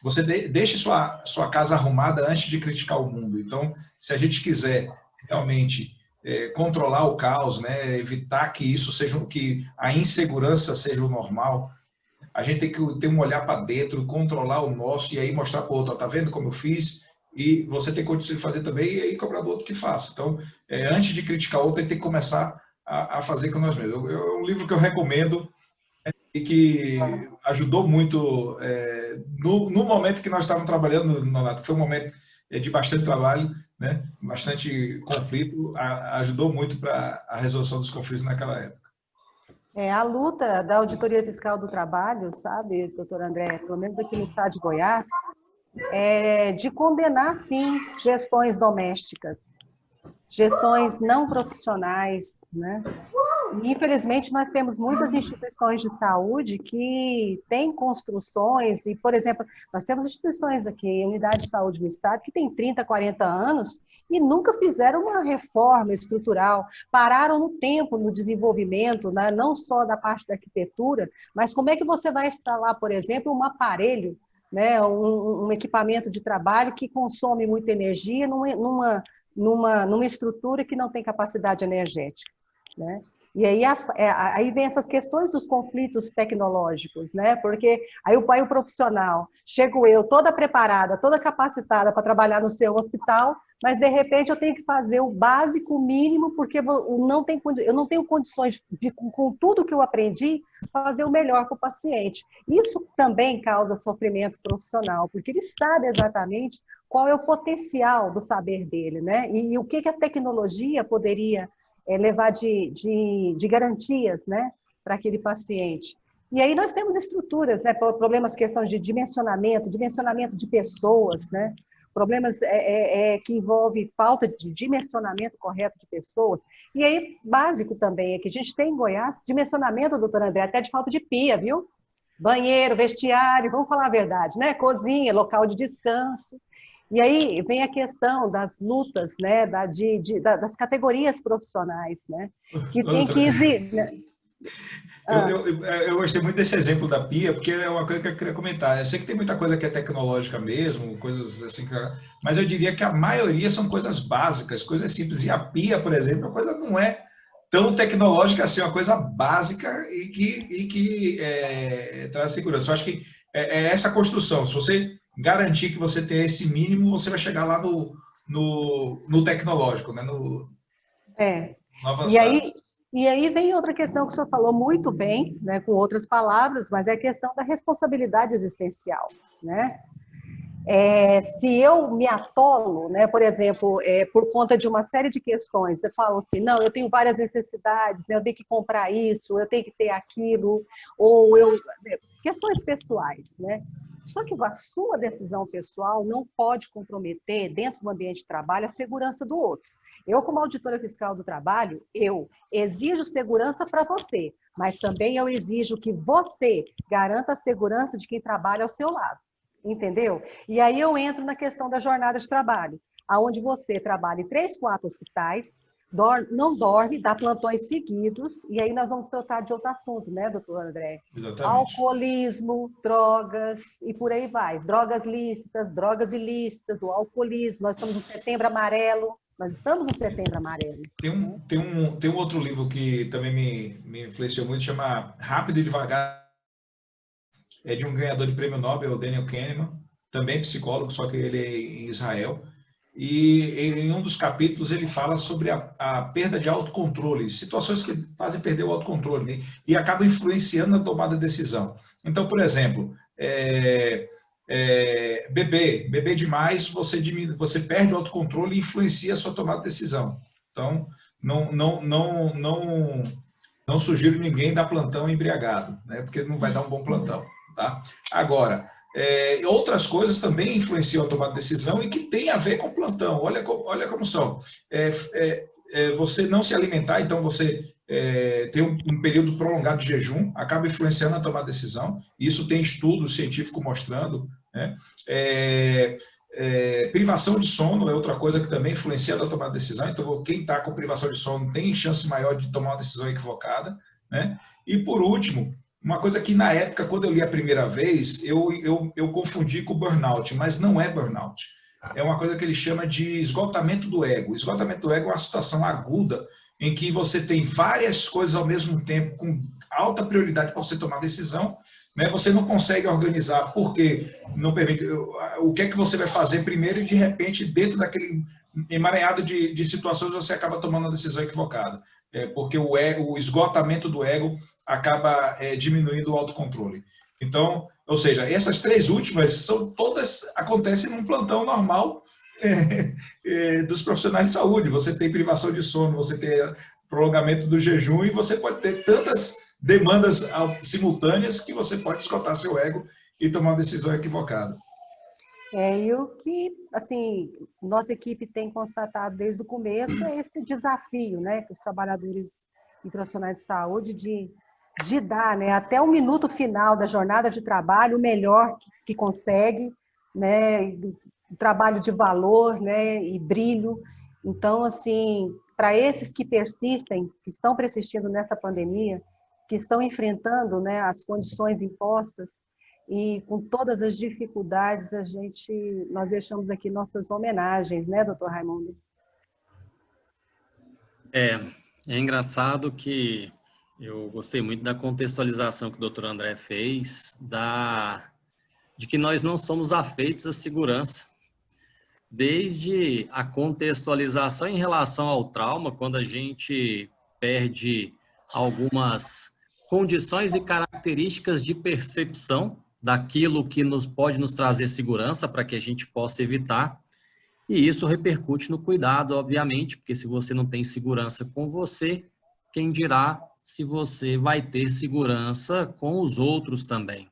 você deixe sua casa arrumada antes de criticar o mundo. Então, se a gente quiser realmente controlar o caos, né, evitar que que a insegurança seja o normal, a gente tem que ter um olhar para dentro, controlar o nosso e aí mostrar para o outro, tá vendo como eu fiz? E você tem condição de fazer também, e aí cobrar do outro que faça. Então, antes de criticar o outro, a gente tem que começar a fazer com nós mesmos. É um livro que eu recomendo e que ajudou muito no momento que nós estávamos trabalhando, Nonato, que foi um momento de bastante trabalho, né? Bastante conflito, ajudou muito para a resolução dos conflitos naquela época. A luta da Auditoria Fiscal do Trabalho, sabe, doutor André, pelo menos aqui no estado de Goiás, de condenar, sim, gestões domésticas, gestões não profissionais, né? E, infelizmente, nós temos muitas instituições de saúde que têm construções, e, por exemplo, nós temos instituições aqui, unidade de saúde do Estado, que tem 30, 40 anos e nunca fizeram uma reforma estrutural, pararam no tempo no desenvolvimento, né, não só da parte da arquitetura, mas como é que você vai instalar, por exemplo, um aparelho, né, um equipamento de trabalho que consome muita energia numa estrutura que não tem capacidade energética, né? E aí, aí vem essas questões dos conflitos tecnológicos, né? Porque aí o profissional, chego eu toda preparada, toda capacitada para trabalhar no seu hospital, mas de repente eu tenho que fazer o básico, o mínimo, porque eu não tenho condições de, com tudo que eu aprendi, fazer o melhor para o paciente. Isso também causa sofrimento profissional, porque ele sabe exatamente qual é o potencial do saber dele, né? E o que a tecnologia poderia levar de garantias, né, para aquele paciente. E aí nós temos estruturas, né, problemas, questões de dimensionamento de pessoas, né, problemas que envolvem falta de dimensionamento correto de pessoas. E aí, básico também, é que a gente tem em Goiás dimensionamento, doutor André, até de falta de pia, viu? Banheiro, vestiário, vamos falar a verdade, né? Cozinha, local de descanso. E aí vem a questão das lutas, né, das categorias profissionais, né, que tem que exigir. Né? Eu gostei muito desse exemplo da pia, porque é uma coisa que eu queria comentar. Eu sei que tem muita coisa que é tecnológica mesmo, coisas assim, mas eu diria que a maioria são coisas básicas, coisas simples. E a pia, por exemplo, a coisa não é tão tecnológica assim, é uma coisa básica e que traz segurança. Eu acho que é essa construção. Se você garantir que você tem esse mínimo, você vai chegar lá no tecnológico, né? No avançado. E aí vem outra questão que o senhor falou muito bem, né, com outras palavras, mas é a questão da responsabilidade existencial, né? Se eu me atolo, né, por exemplo, por conta de uma série de questões, eu falo assim, não, eu tenho várias necessidades, né, eu tenho que comprar isso, eu tenho que ter aquilo, questões pessoais, né? Só que a sua decisão pessoal não pode comprometer, dentro do ambiente de trabalho, a segurança do outro. Eu, como auditora fiscal do trabalho, eu exijo segurança para você, mas também eu exijo que você garanta a segurança de quem trabalha ao seu lado. Entendeu? E aí eu entro na questão da jornada de trabalho, aonde você trabalha em 3, 4 hospitais, não dorme, dá plantões seguidos, e aí nós vamos tratar de outro assunto, né, doutor André? Exatamente. Alcoolismo, drogas, e por aí vai. Drogas lícitas, drogas ilícitas, o alcoolismo. Nós estamos no Setembro Amarelo. Tem um outro livro que também me influenciou muito, chama Rápido e Devagar. É de um ganhador de prêmio Nobel, Daniel Kahneman, também psicólogo, só que ele é em Israel. E em um dos capítulos ele fala sobre a perda de autocontrole, situações que fazem perder o autocontrole, né? E acabam influenciando na tomada de decisão. Então, por exemplo, beber demais, você perde o autocontrole e influencia a sua tomada de decisão. Então, não sugiro ninguém dar plantão embriagado, né? Porque não vai dar um bom plantão. Tá? Agora, outras coisas também influenciam a tomada de decisão e que tem a ver com o plantão. Olha como são. Você não se alimentar, então você tem um período prolongado de jejum, acaba influenciando a tomada de decisão. Isso tem estudo científico mostrando. Né? Privação de sono é outra coisa que também influencia a tomada de decisão. Então, quem está com privação de sono tem chance maior de tomar uma decisão equivocada. Né? E, por último, uma coisa que na época, quando eu li a primeira vez, eu confundi com burnout, mas não é burnout. É uma coisa que ele chama de esgotamento do ego. Esgotamento do ego é uma situação aguda em que você tem várias coisas ao mesmo tempo com alta prioridade para você tomar decisão, né? Você não consegue organizar porque não permite o que é que você vai fazer primeiro e de repente dentro daquele emaranhado de situações você acaba tomando uma decisão equivocada. Porque o esgotamento do ego acaba diminuindo o autocontrole. Então, ou seja, essas 3 últimas acontecem num plantão normal dos profissionais de saúde. Você tem privação de sono, você tem prolongamento do jejum e você pode ter tantas demandas simultâneas que você pode esgotar seu ego e tomar uma decisão equivocada. E o que, assim, nossa equipe tem constatado desde o começo é esse desafio, né, que os trabalhadores e profissionais de saúde de dar, né, até o minuto final da jornada de trabalho o melhor que consegue, né, trabalho de valor, né, e brilho. Então, assim, para esses que persistem, que estão persistindo nessa pandemia, que estão enfrentando, né, as condições impostas e com todas as dificuldades, nós deixamos aqui nossas homenagens, né, doutor Raimundo? É engraçado que eu gostei muito da contextualização que o doutor André fez, de que nós não somos afeitos à segurança. Desde a contextualização em relação ao trauma, quando a gente perde algumas condições e características de percepção daquilo que pode nos trazer segurança para que a gente possa evitar. E isso repercute no cuidado, obviamente, porque se você não tem segurança com você, quem dirá se você vai ter segurança com os outros também.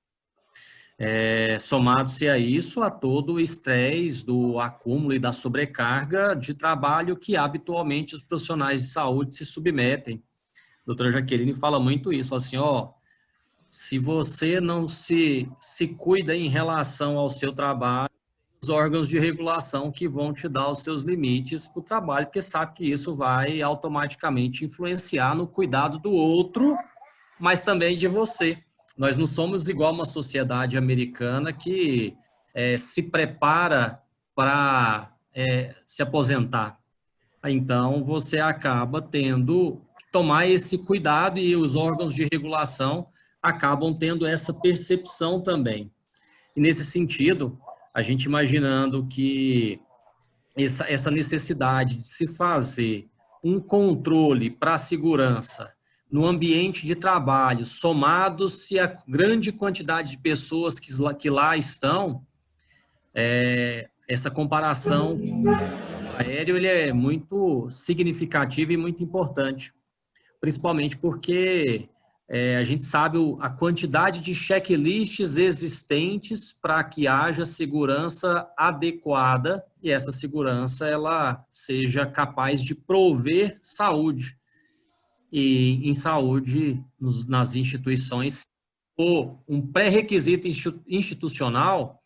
Somado-se a isso, a todo o estresse do acúmulo e da sobrecarga de trabalho que habitualmente os profissionais de saúde se submetem. A doutora Jaqueline fala muito isso, assim, se você não se cuida em relação ao seu trabalho, os órgãos de regulação que vão te dar os seus limites para o trabalho, porque sabe que isso vai automaticamente influenciar no cuidado do outro, mas também de você. Nós não somos igual uma sociedade americana que se prepara para se aposentar. Então, você acaba tendo que tomar esse cuidado e os órgãos de regulação acabam tendo essa percepção também. E, nesse sentido, a gente imaginando que essa necessidade de se fazer um controle para a segurança no ambiente de trabalho, somados-se a grande quantidade de pessoas que lá estão, essa comparação com o aéreo ele é muito significativa e muito importante, principalmente porque a gente sabe a quantidade de checklists existentes para que haja segurança adequada e essa segurança ela seja capaz de prover saúde. E em saúde, nas instituições, ou um pré-requisito institucional,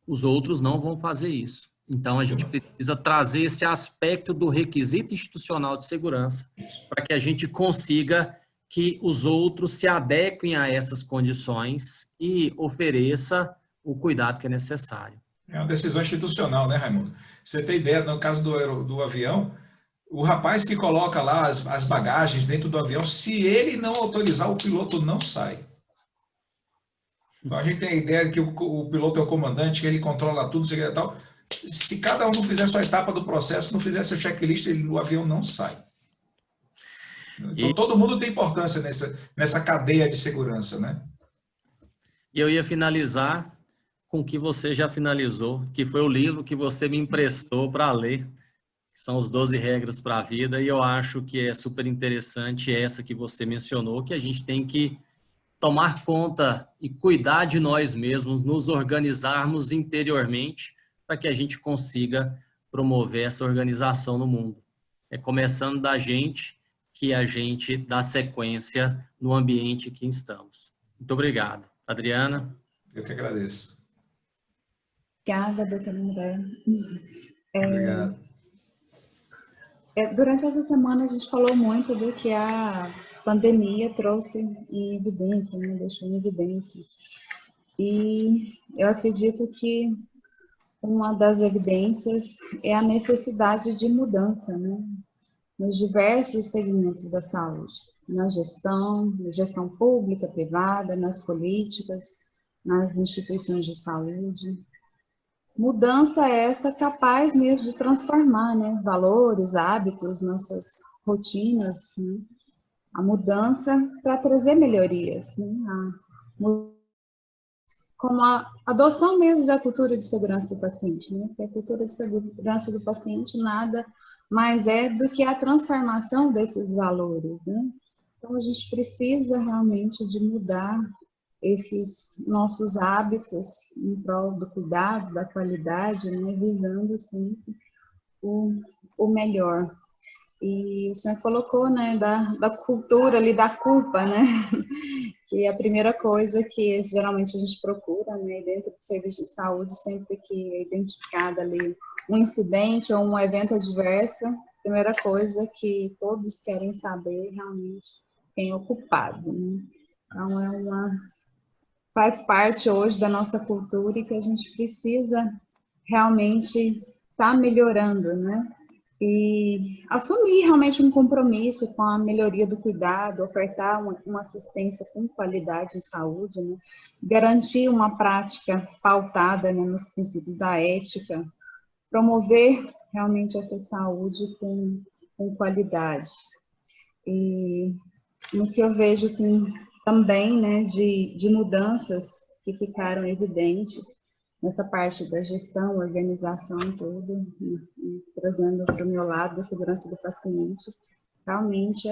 os outros não vão fazer isso. Então, a gente precisa trazer esse aspecto do requisito institucional de segurança para que a gente consiga que os outros se adequem a essas condições e ofereça o cuidado que é necessário. É uma decisão institucional, né, Raimundo? Você tem ideia, no caso do avião, o rapaz que coloca lá as bagagens dentro do avião, se ele não autorizar, o piloto não sai. Então a gente tem a ideia de que o piloto é o comandante, que ele controla tudo, e tal. Se cada um não fizer sua etapa do processo, não fizer seu checklist, o avião não sai. Então todo mundo tem importância nessa cadeia de segurança, né? E eu ia finalizar com o que você já finalizou, que foi o livro que você me emprestou para ler, que são os 12 regras para a vida, e eu acho que é super interessante essa que você mencionou, que a gente tem que tomar conta e cuidar de nós mesmos, nos organizarmos interiormente para que a gente consiga promover essa organização no mundo. É começando da gente que a gente dá sequência no ambiente em que estamos. Muito obrigado. Adriana? Eu que agradeço. Obrigada, doutor André. Obrigado. Durante essa semana a gente falou muito do que a pandemia trouxe em evidência, né? Deixou em evidência. E eu acredito que uma das evidências é a necessidade de mudança, né? Nos diversos segmentos da saúde, na gestão pública, privada, nas políticas, nas instituições de saúde. Mudança essa capaz mesmo de transformar, né, valores, hábitos, nossas rotinas, né? A mudança para trazer melhorias, né? Como a adoção mesmo da cultura de segurança do paciente, né? Porque a cultura de segurança do paciente nada mais é do que a transformação desses valores, né? Então a gente precisa realmente de mudar esses nossos hábitos em prol do cuidado, da qualidade, né, visando sempre o melhor. E o senhor colocou, né, da cultura ali, da culpa, né, que é a primeira coisa que geralmente a gente procura, né, dentro do serviço de saúde, sempre que é identificado ali um incidente ou um evento adverso, a primeira coisa que todos querem saber realmente quem é o culpado, né? Então, faz parte hoje da nossa cultura e que a gente precisa realmente estar melhorando, né? E assumir realmente um compromisso com a melhoria do cuidado, ofertar uma assistência com qualidade em saúde, né? Garantir uma prática pautada, né, nos princípios da ética, promover realmente essa saúde com qualidade. E no que eu vejo, assim, também, né, de mudanças que ficaram evidentes nessa parte da gestão, organização, tudo, e trazendo para o meu lado da segurança do paciente, realmente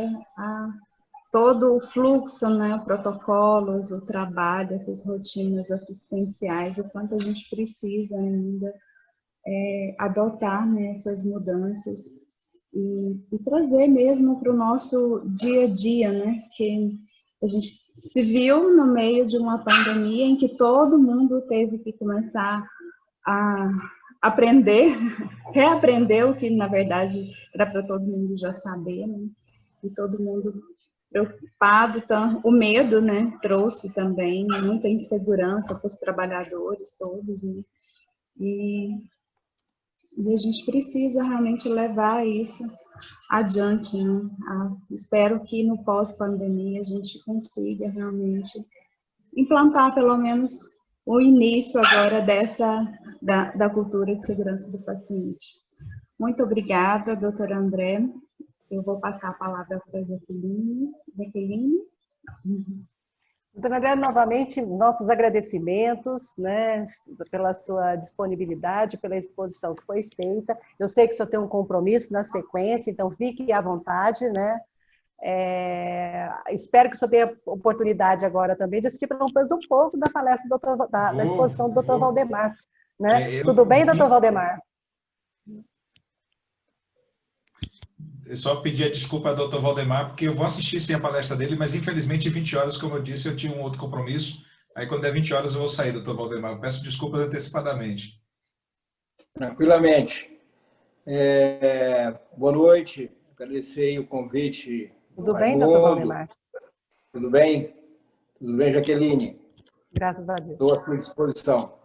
todo o fluxo, né, protocolos, o trabalho, essas rotinas assistenciais, o quanto a gente precisa ainda adotar, né, essas mudanças e trazer mesmo para o nosso dia a dia, né, que a gente se viu no meio de uma pandemia em que todo mundo teve que começar a aprender, reaprender o que, na verdade, era para todo mundo já saber, né? E todo mundo preocupado, então, o medo, né, trouxe também muita insegurança para os trabalhadores todos, né? E a gente precisa realmente levar isso adiante, né? Espero que no pós-pandemia a gente consiga realmente implantar pelo menos o início agora da cultura de segurança do paciente. Muito obrigada, doutora André. Eu vou passar a palavra para a Jaqueline. Jaqueline? Doutora André, novamente, nossos agradecimentos, né, pela sua disponibilidade, pela exposição que foi feita. Eu sei que o senhor tem um compromisso na sequência, então fique à vontade, né? Espero que o senhor tenha oportunidade agora também de assistir pelo menos um pouco da palestra da exposição do Dr. Valdemar. Né? Tudo bem, doutor Valdemar? Eu só pedi a desculpa ao doutor Valdemar, porque eu vou assistir sim a palestra dele, mas infelizmente 20 horas, como eu disse, eu tinha um outro compromisso. Aí quando der 20 horas eu vou sair, doutor Valdemar. Eu peço desculpas antecipadamente. Tranquilamente. Boa noite. Agradecer o convite. Tudo bem, doutor Valdemar? Tudo bem? Tudo bem, Jaqueline? Graças a Deus. Estou à sua disposição.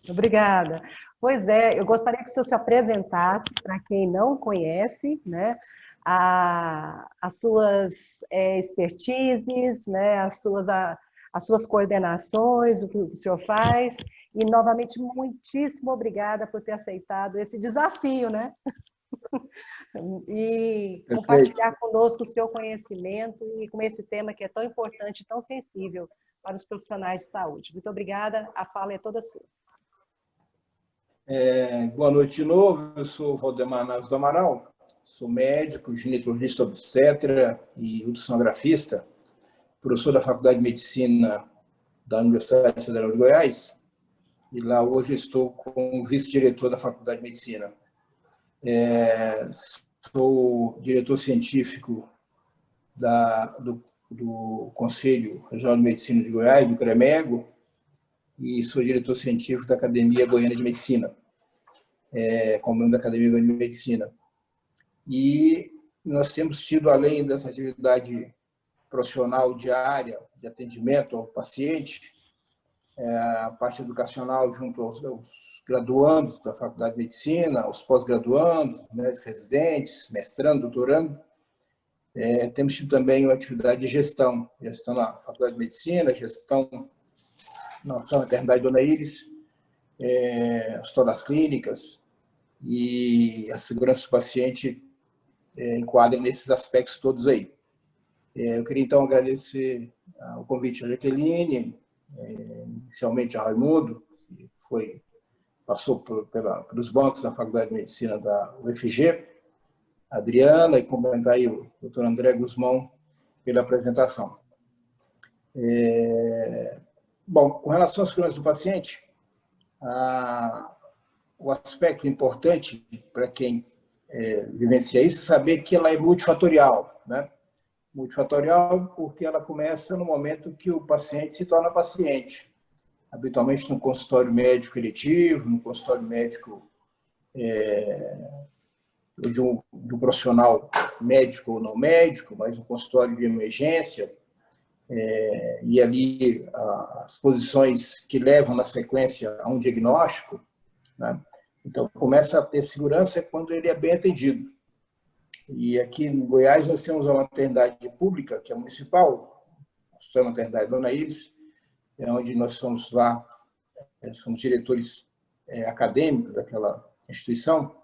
Obrigada. Pois é, eu gostaria que o senhor se apresentasse para quem não conhece, né, as suas expertises, né, as suas coordenações, o que o senhor faz. E, novamente, muitíssimo obrigada por ter aceitado esse desafio, né? E compartilhar conosco o seu conhecimento e com esse tema que é tão importante e tão sensível para os profissionais de saúde. Muito obrigada, a fala é toda sua. Boa noite de novo, eu sou Valdemar Naves do Amaral, sou médico, ginecologista obstetra e ultrassonografista, professor da Faculdade de Medicina da Universidade Federal de Goiás, e lá hoje estou como vice-diretor da Faculdade de Medicina. Sou diretor científico do Conselho Regional de Medicina de Goiás, do CREMEGO, e sou diretor científico da Academia Goiana de Medicina, como membro da Academia Goiana de Medicina. E nós temos tido, além dessa atividade profissional diária de atendimento ao paciente, a parte educacional junto aos graduandos da Faculdade de Medicina, aos pós-graduandos, médicos residentes, mestrando, doutorando. Temos tido também uma atividade de gestão na Faculdade de Medicina, gestão na Hospital Maternidade Dona Iris, Hospital das Clínicas, e a segurança do paciente enquadra nesses aspectos todos aí. Eu queria, então, agradecer o convite à Jaqueline, inicialmente a Raimundo, que passou pelos bancos da Faculdade de Medicina da UFG, a Adriana, e cumprimentar aí o doutor André Guzmão pela apresentação. Bom, com relação às segurança do paciente, o aspecto importante para quem vivenciar isso, saber que ela é multifatorial, né? Multifatorial porque ela começa no momento que o paciente se torna paciente, habitualmente no consultório médico eletivo, no consultório médico de um profissional médico ou não médico, mas um consultório de emergência, e ali as posições que levam na sequência a um diagnóstico, né? Então, começa a ter segurança quando ele é bem atendido. E aqui em Goiás nós temos uma maternidade pública, que é municipal, a maternidade Dona Iris, onde nós somos lá, somos diretores acadêmicos daquela instituição,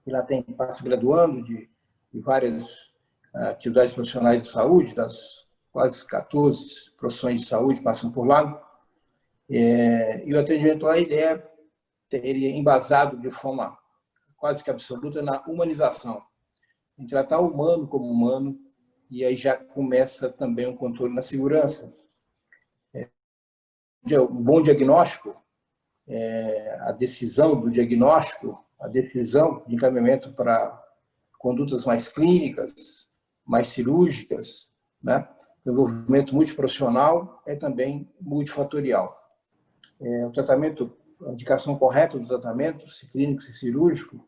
e lá passa graduando de várias atividades profissionais de saúde, das quase 14 profissões de saúde passam por lá. E o atendimento lá ele é embasado de forma quase que absoluta na humanização, em tratar o humano como humano, e aí já começa também um controle na segurança. Um bom diagnóstico, a decisão do diagnóstico, a decisão de encaminhamento para condutas mais clínicas, mais cirúrgicas, né? O envolvimento multiprofissional é também multifatorial. O tratamento, a indicação correta do tratamento, se clínico, se cirúrgico,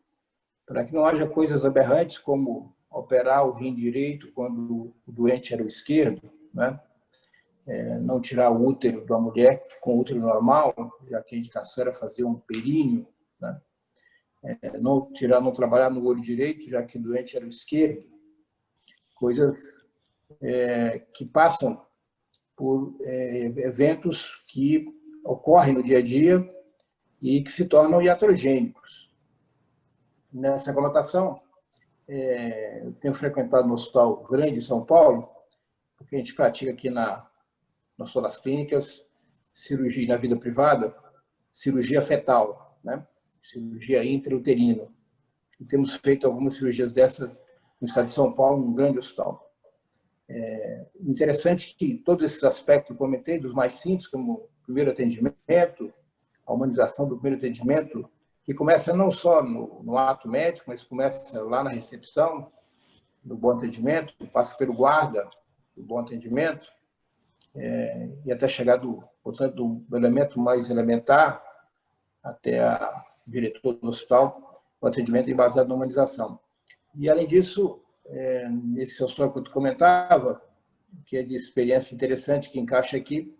para que não haja coisas aberrantes como operar o rim direito quando o doente era o esquerdo, né? Não tirar o útero da mulher com útero normal, já que a indicação era fazer um períneo, né? Não trabalhar no olho direito, já que o doente era o esquerdo. Coisas que passam por eventos que ocorrem no dia a dia e que se tornam iatrogênicos. Nessa conotação, eu tenho frequentado no Hospital Grande de São Paulo, porque a gente pratica aqui nas nossas clínicas cirurgia na vida privada, cirurgia fetal, né? Cirurgia intrauterina. E temos feito algumas cirurgias dessas no estado de São Paulo, num grande hospital. Interessante que todos esses aspectos que eu comentei, dos mais simples, como o primeiro atendimento, a humanização do primeiro atendimento, que começa não só no ato médico, mas começa lá na recepção, no bom atendimento, passa pelo guarda, do bom atendimento, e até chegar, portanto, do elemento mais elementar até o diretor do hospital, o atendimento é baseado na humanização. E, além disso, nesse aspecto que eu comentava, que é de experiência interessante, que encaixa aqui,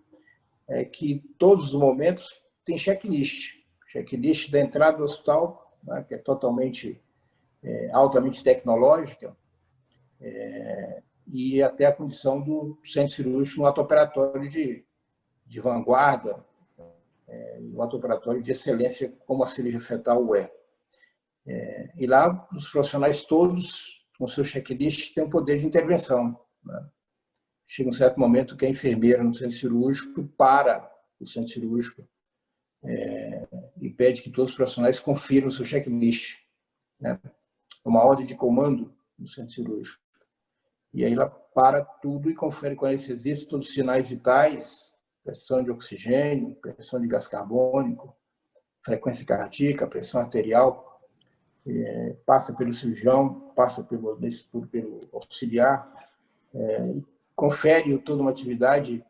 é que todos os momentos tem checklist. Checklist da entrada do hospital, né, que é totalmente, altamente tecnológica, e até a condição do centro cirúrgico no ato operatório de vanguarda, no ato operatório de excelência, como a cirurgia fetal é. E lá, os profissionais todos, com seu checklist, têm um poder de intervenção, né? Chega um certo momento que a enfermeira no centro cirúrgico para o centro cirúrgico e pede que todos os profissionais confiram o seu checklist, né? Uma ordem de comando no centro cirúrgico. E aí ela para tudo e confere com se existem todos os sinais vitais, pressão de oxigênio, pressão de gás carbônico, frequência cardíaca, pressão arterial, passa pelo cirurgião, passa pelo auxiliar, confere toda uma atividade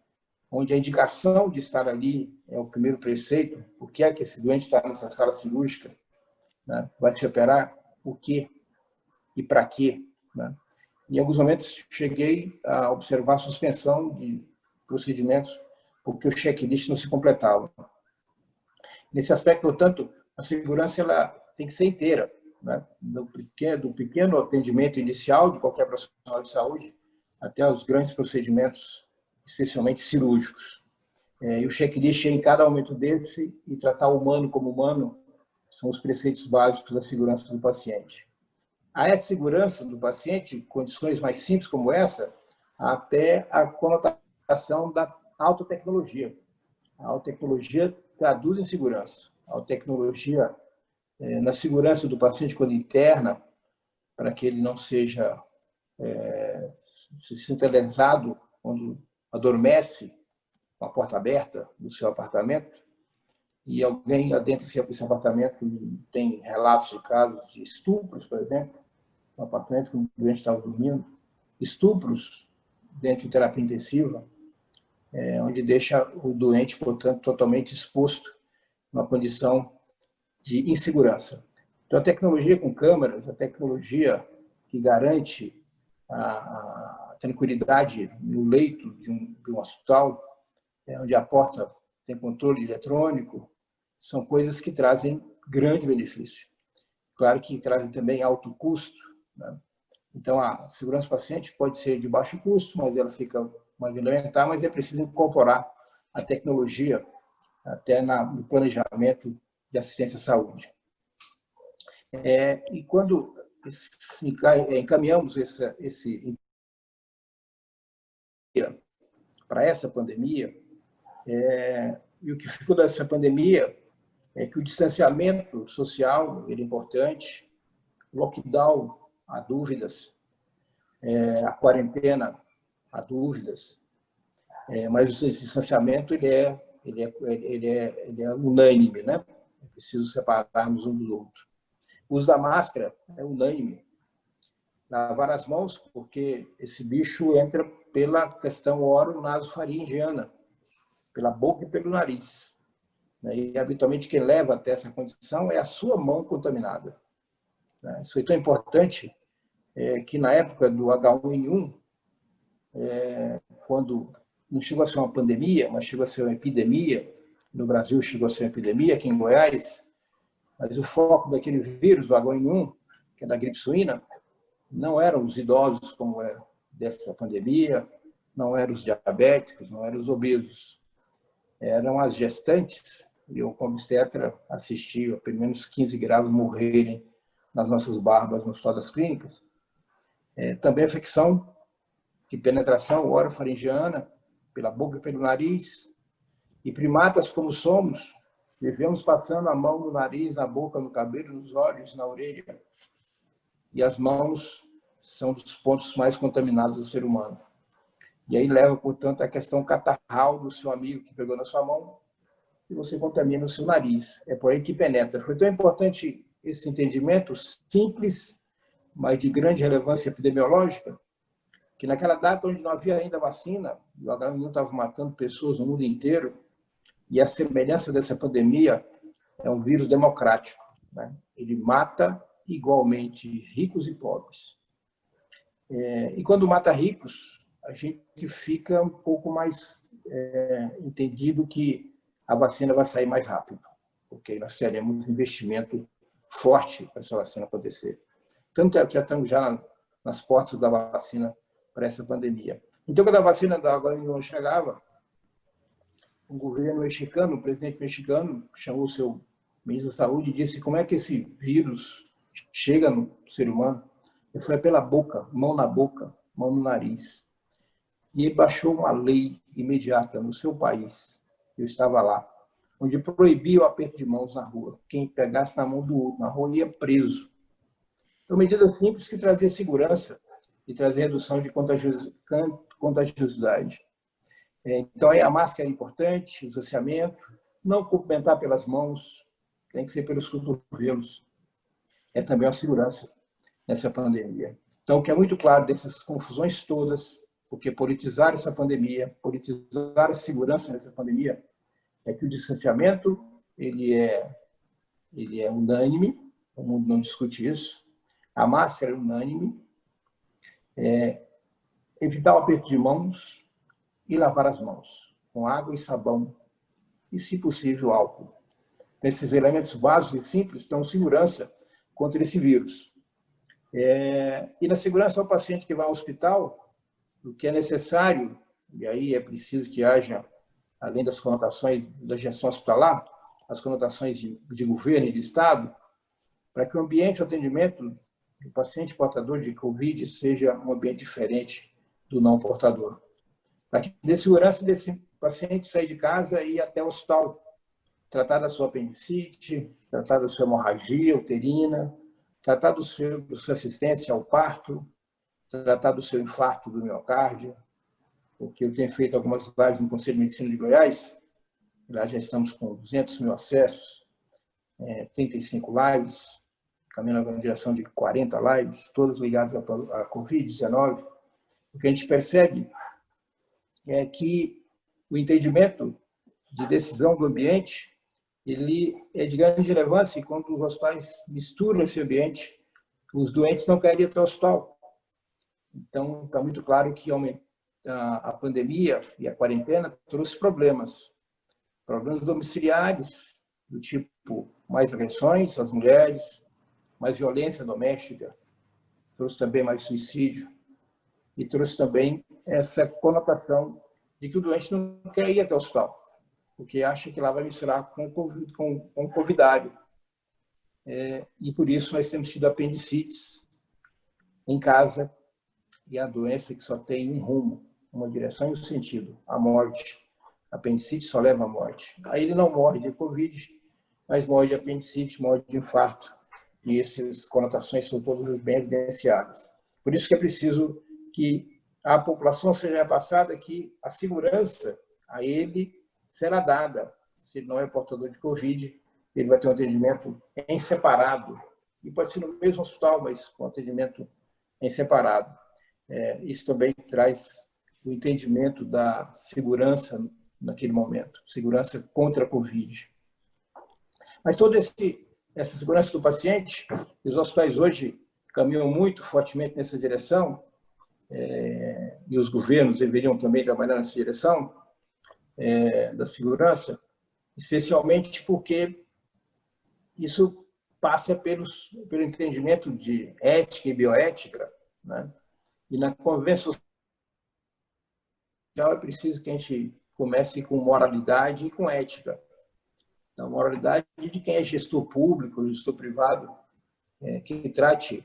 onde a indicação de estar ali é o primeiro preceito. O que é que esse doente está nessa sala cirúrgica, né? Vai te operar o quê e para quê, né? Em alguns momentos cheguei a observar a suspensão de procedimentos porque o checklist não se completava. Nesse aspecto, portanto, a segurança ela tem que ser inteira, né? Do pequeno atendimento inicial de qualquer profissional de saúde até os grandes procedimentos, especialmente cirúrgicos. E o checklist em cada momento desse e tratar o humano como humano são os preceitos básicos da segurança do paciente. A segurança do paciente, condições mais simples como essa, até a conotação da alta tecnologia. A alta tecnologia traduz em segurança. A alta tecnologia na segurança do paciente quando interna, para que ele não seja se sinta lesado quando adormece com a porta aberta do seu apartamento, e alguém adentra esse apartamento e tem relatos de casos de estupros, por exemplo, no apartamento que o doente estava dormindo, estupros dentro de terapia intensiva, onde deixa o doente, portanto, totalmente exposto numa condição de insegurança. Então, a tecnologia com câmeras, a tecnologia que garante a tranquilidade no leito de um hospital, onde a porta tem controle eletrônico, são coisas que trazem grande benefício. Claro que trazem também alto custo, né? Então, a segurança do paciente pode ser de baixo custo, mas ela fica mais elementar, mas é preciso incorporar a tecnologia até no planejamento de assistência à saúde. E quando encaminhamos esse para essa pandemia, e o que ficou dessa pandemia é que o distanciamento social ele é importante, o lockdown, há dúvidas, a quarentena, há dúvidas, mas o distanciamento ele é unânime, né? É preciso separarmos um do outro. O uso da máscara é unânime. Lavar as mãos, porque esse bicho entra pela questão oro-nasofaringiana, pela boca e pelo nariz. E, habitualmente, quem leva até essa condição é a sua mão contaminada. Isso foi tão importante que, na época do H1N1, quando não chegou a ser uma pandemia, mas chegou a ser uma epidemia, no Brasil chegou a ser uma epidemia, aqui em Goiás, mas o foco daquele vírus, do H1N1, que é da gripe suína, não eram os idosos, como é dessa pandemia, não eram os diabéticos, não eram os obesos. Eram as gestantes, e eu, como obstetra, assisti a pelo menos 15 grávidos morrerem nas nossas barbas no Hospital das Clínicas. Também a infecção de penetração orofaringiana, pela boca e pelo nariz. E primatas como somos, vivemos passando a mão no nariz, na boca, no cabelo, nos olhos, na orelha. E as mãos são dos pontos mais contaminados do ser humano. E aí leva, portanto, a questão catarral do seu amigo que pegou na sua mão e você contamina o seu nariz. É por aí que penetra. Foi tão importante esse entendimento simples, mas de grande relevância epidemiológica, que naquela data onde não havia ainda vacina, o H1N1 estava matando pessoas no mundo inteiro, e a semelhança dessa pandemia é um vírus democrático, né? Ele mata igualmente ricos e pobres. E quando mata ricos, a gente fica um pouco mais entendido que a vacina vai sair mais rápido, porque nós teremos um investimento forte para essa vacina acontecer. Tanto já estamos nas portas da vacina para essa pandemia. Então, quando a vacina da H1N1 chegava, o governo mexicano, o presidente mexicano, chamou o seu ministro da Saúde e disse como é que esse vírus chega no ser humano. Ele foi pela boca, mão na boca, mão no nariz. E ele baixou uma lei imediata no seu país, eu estava lá, onde proibia o aperto de mãos na rua. Quem pegasse na mão do outro na rua ia preso. Então, medida simples que trazia segurança e trazia redução de contagiosidade. Então, aí a máscara é importante, o distanciamento, não cumprimentar pelas mãos, tem que ser pelos cotovelos. É também uma segurança nessa pandemia. Então, o que é muito claro dessas confusões todas, porque politizar essa pandemia, politizar a segurança nessa pandemia, é que o distanciamento ele é unânime, o mundo não discute isso, a máscara é unânime, evitar o aperto de mãos e lavar as mãos com água e sabão e, se possível, álcool. Esses elementos básicos e simples dão segurança contra esse vírus. E na segurança ao paciente que vai ao hospital, o que é necessário, e aí é preciso que haja, além das conotações da gestão hospitalar, as conotações de governo e de Estado, para que o ambiente de atendimento do paciente portador de Covid seja um ambiente diferente do não portador. Para que dê segurança desse paciente sair de casa e ir até o hospital, tratar da sua apendicite, tratar da sua hemorragia uterina, tratar da sua assistência ao parto, tratar do seu infarto do miocárdio, porque eu tenho feito algumas lives no Conselho de Medicina de Goiás, Lá já estamos com 200 mil acessos, 35 lives, caminhando na direção de 40 lives, todas ligadas à Covid-19. O que a gente percebe é que o entendimento de decisão do ambiente ele é de grande relevância e quando os hospitais misturam esse ambiente, os doentes não querem ir para o hospital. Então, está muito claro que a pandemia e a quarentena trouxe problemas domiciliares, do tipo mais agressões às mulheres, mais violência doméstica, trouxe também mais suicídio e trouxe também essa conotação de que o doente não quer ir até o hospital, porque acha que lá vai misturar com o covidário. E por isso nós temos tido apendicites em casa e a doença que só tem um rumo, uma direção e um sentido, a morte. A apendicite só leva à morte. Aí ele não morre de Covid, mas morre de apendicite, morre de infarto. E essas conotações são todas bem evidenciadas. Por isso que é preciso que a população seja passada que a segurança a ele será dada. Se ele não é portador de Covid, ele vai ter um atendimento em separado. E pode ser no mesmo hospital, mas com atendimento em separado. Isso também traz o entendimento da segurança naquele momento, segurança contra a Covid. Mas toda essa segurança do paciente, os hospitais hoje caminham muito fortemente nessa direção, e os governos deveriam também trabalhar nessa direção da segurança, especialmente porque isso passa pelo entendimento de ética e bioética, né? E na convivência social é preciso que a gente comece com moralidade e com ética. A moralidade de quem é gestor público, gestor privado, que trate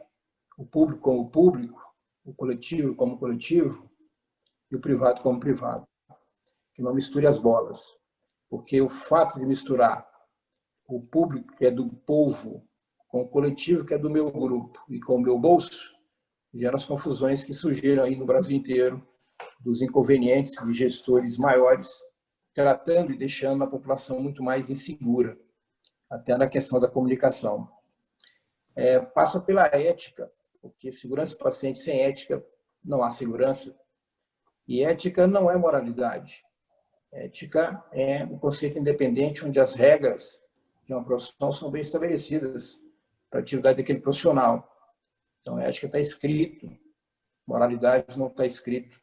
o público como público, o coletivo como coletivo e o privado como privado. Que não misture as bolas. Porque o fato de misturar o público, que é do povo, com o coletivo, que é do meu grupo, e com o meu bolso, gera as confusões que surgiram aí no Brasil inteiro, dos inconvenientes de gestores maiores, tratando e deixando a população muito mais insegura, até na questão da comunicação. Passa pela ética, porque segurança do paciente sem ética não há segurança, e ética não é moralidade. Ética é um conceito independente onde as regras de uma profissão são bem estabelecidas para a atividade daquele profissional. Então, ética está escrito, moralidade não está escrito.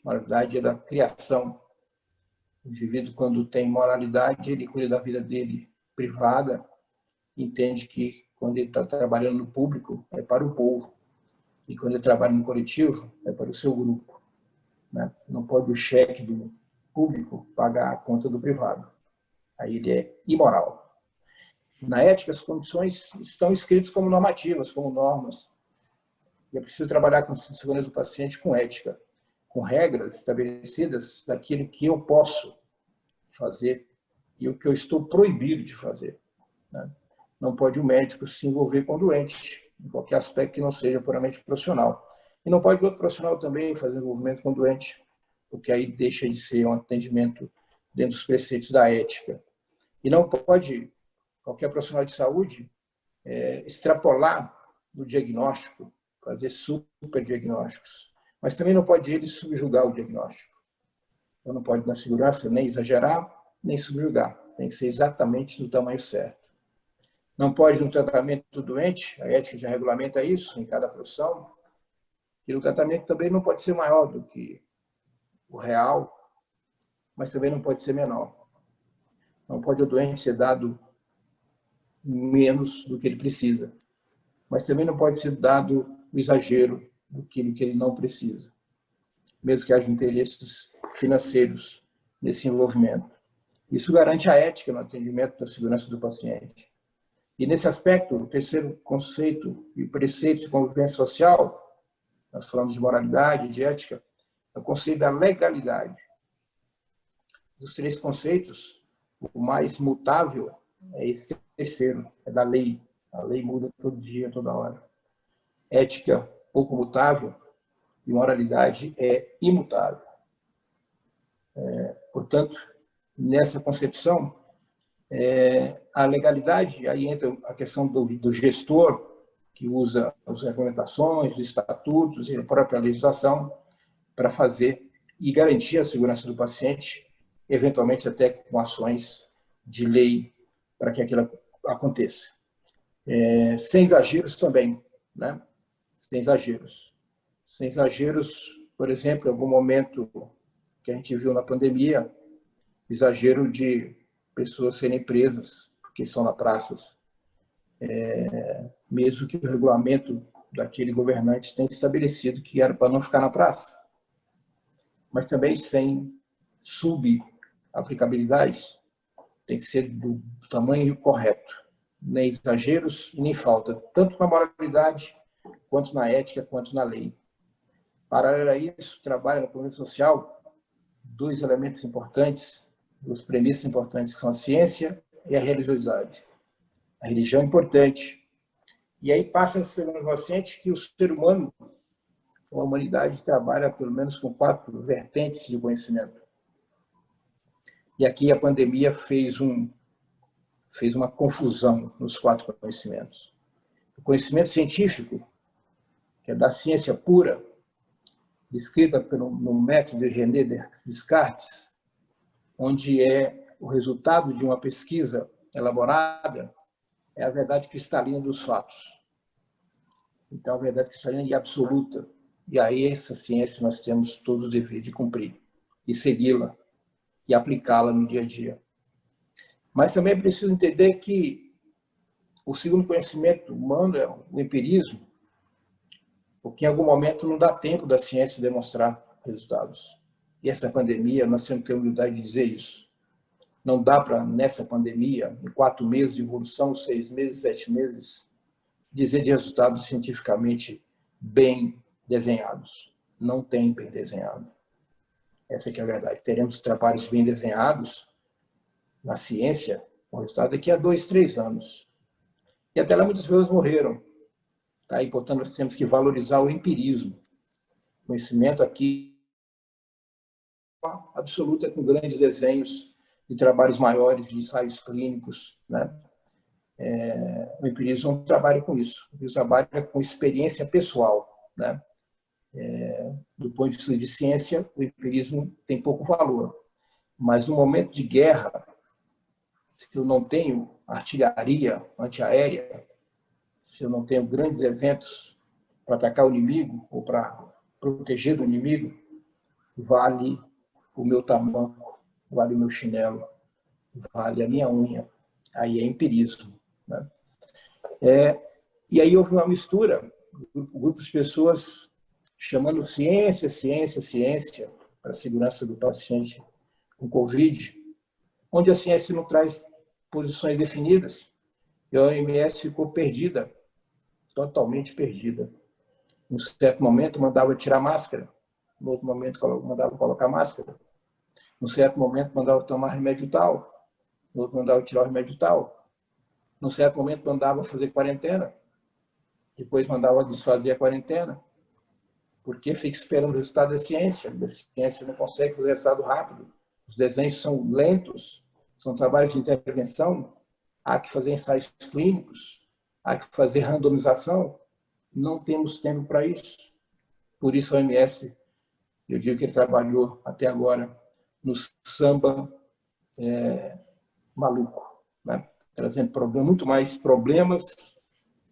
Moralidade é da criação. O indivíduo, quando tem moralidade, ele cuida da vida dele privada, entende que quando ele está trabalhando no público, é para o povo. E quando ele trabalha no coletivo, é para o seu grupo. Né? Não pode o cheque do público pagar a conta do privado. Aí ele é imoral. Na ética, as condições estão escritas como normativas, como normas. E é preciso trabalhar com a segurança do paciente com ética, com regras estabelecidas daquilo que eu posso fazer e o que eu estou proibido de fazer. Né? Não pode o médico se envolver com o doente, em qualquer aspecto que não seja puramente profissional. E não pode o outro profissional também fazer envolvimento com o doente, porque aí deixa de ser um atendimento dentro dos preceitos da ética. E não pode qualquer profissional de saúde extrapolar no diagnóstico, fazer super diagnósticos. Mas também não pode ele subjugar o diagnóstico. Então não pode, na segurança, nem exagerar, nem subjugar. Tem que ser exatamente do tamanho certo. Não pode, no tratamento do doente, a ética já regulamenta isso em cada profissão, e o tratamento também não pode ser maior do que o real, mas também não pode ser menor. Não pode o doente ser dado menos do que ele precisa, mas também não pode ser dado o exagero do que ele não precisa, mesmo que haja interesses financeiros nesse envolvimento. Isso garante a ética no atendimento da segurança do paciente. E nesse aspecto, o terceiro conceito e preceito de convivência social, nós falamos de moralidade, de ética, é o conceito da legalidade. Dos três conceitos, o mais mutável é esse terceiro, é da lei. A lei muda todo dia, toda hora. Ética, pouco mutável, e moralidade é imutável. Portanto, nessa concepção, a legalidade, aí entra a questão do gestor, que usa as regulamentações, os estatutos e a própria legislação para fazer e garantir a segurança do paciente, eventualmente até com ações de lei para que aquilo aconteça. Sem exageros também, né? Sem exageros. Sem exageros, por exemplo, em algum momento que a gente viu na pandemia, exagero de pessoas serem presas porque estão nas praças, mesmo que o regulamento daquele governante tenha estabelecido que era para não ficar na praça. Mas também sem sub-aplicabilidade, tem que ser do tamanho correto, nem exageros e nem falta, tanto na moralidade, quanto na ética, quanto na lei. Paralelo a isso, trabalha no plano social dois elementos importantes, duas premissas importantes, que são a ciência e a religiosidade. A religião é importante. E aí passa a ser no paciente que o ser humano, a humanidade, trabalha pelo menos com 4 vertentes de conhecimento. E aqui a pandemia fez uma confusão nos 4 conhecimentos. O conhecimento científico, que é da ciência pura, descrita no método de René Descartes, onde é o resultado de uma pesquisa elaborada, é a verdade cristalina dos fatos. Então, a verdade cristalina e absoluta. E aí, essa ciência nós temos todo o dever de cumprir e segui-la e aplicá-la no dia a dia. Mas também é preciso entender que o segundo conhecimento humano é o empirismo, porque em algum momento não dá tempo da ciência demonstrar resultados. E essa pandemia, nós temos que ter humildade de dizer isso. Não dá para, nessa pandemia, em 4 meses de evolução, 6 meses, 7 meses, dizer de resultados cientificamente bem desenhados. Não tem bem desenhado. Essa que é a verdade. Teremos trabalhos bem desenhados na ciência, com resultado daqui a 2, 3 anos. E até lá muitas pessoas morreram. Tá? E, portanto, nós temos que valorizar o empirismo. O conhecimento aqui absoluta, com grandes desenhos de trabalhos maiores, de ensaios clínicos, né? O empirismo não trabalha com isso. Ele trabalha com experiência pessoal, né? Do ponto de vista de ciência, o empirismo tem pouco valor. Mas no momento de guerra, se eu não tenho artilharia antiaérea, se eu não tenho grandes eventos para atacar o inimigo ou para proteger do inimigo, vale o meu tamanco, vale o meu chinelo, vale a minha unha. Aí é empirismo, né? E aí houve uma mistura, grupos de pessoas chamando ciência, ciência, ciência para a segurança do paciente com Covid, onde a ciência não traz posições definidas, e a OMS ficou perdida, totalmente perdida. Em certo momento mandava tirar máscara, no outro momento mandava colocar máscara, no certo momento mandava tomar remédio tal, no outro mandava tirar o remédio tal, no certo momento mandava fazer quarentena, depois mandava desfazer a quarentena, porque fica esperando o resultado da ciência. A ciência não consegue fazer resultado rápido, os desenhos são lentos, são trabalhos de intervenção, há que fazer ensaios clínicos, há que fazer randomização, não temos tempo para isso. Por isso a OMS, eu digo que ele trabalhou até agora no samba maluco, né? Trazendo muito mais problemas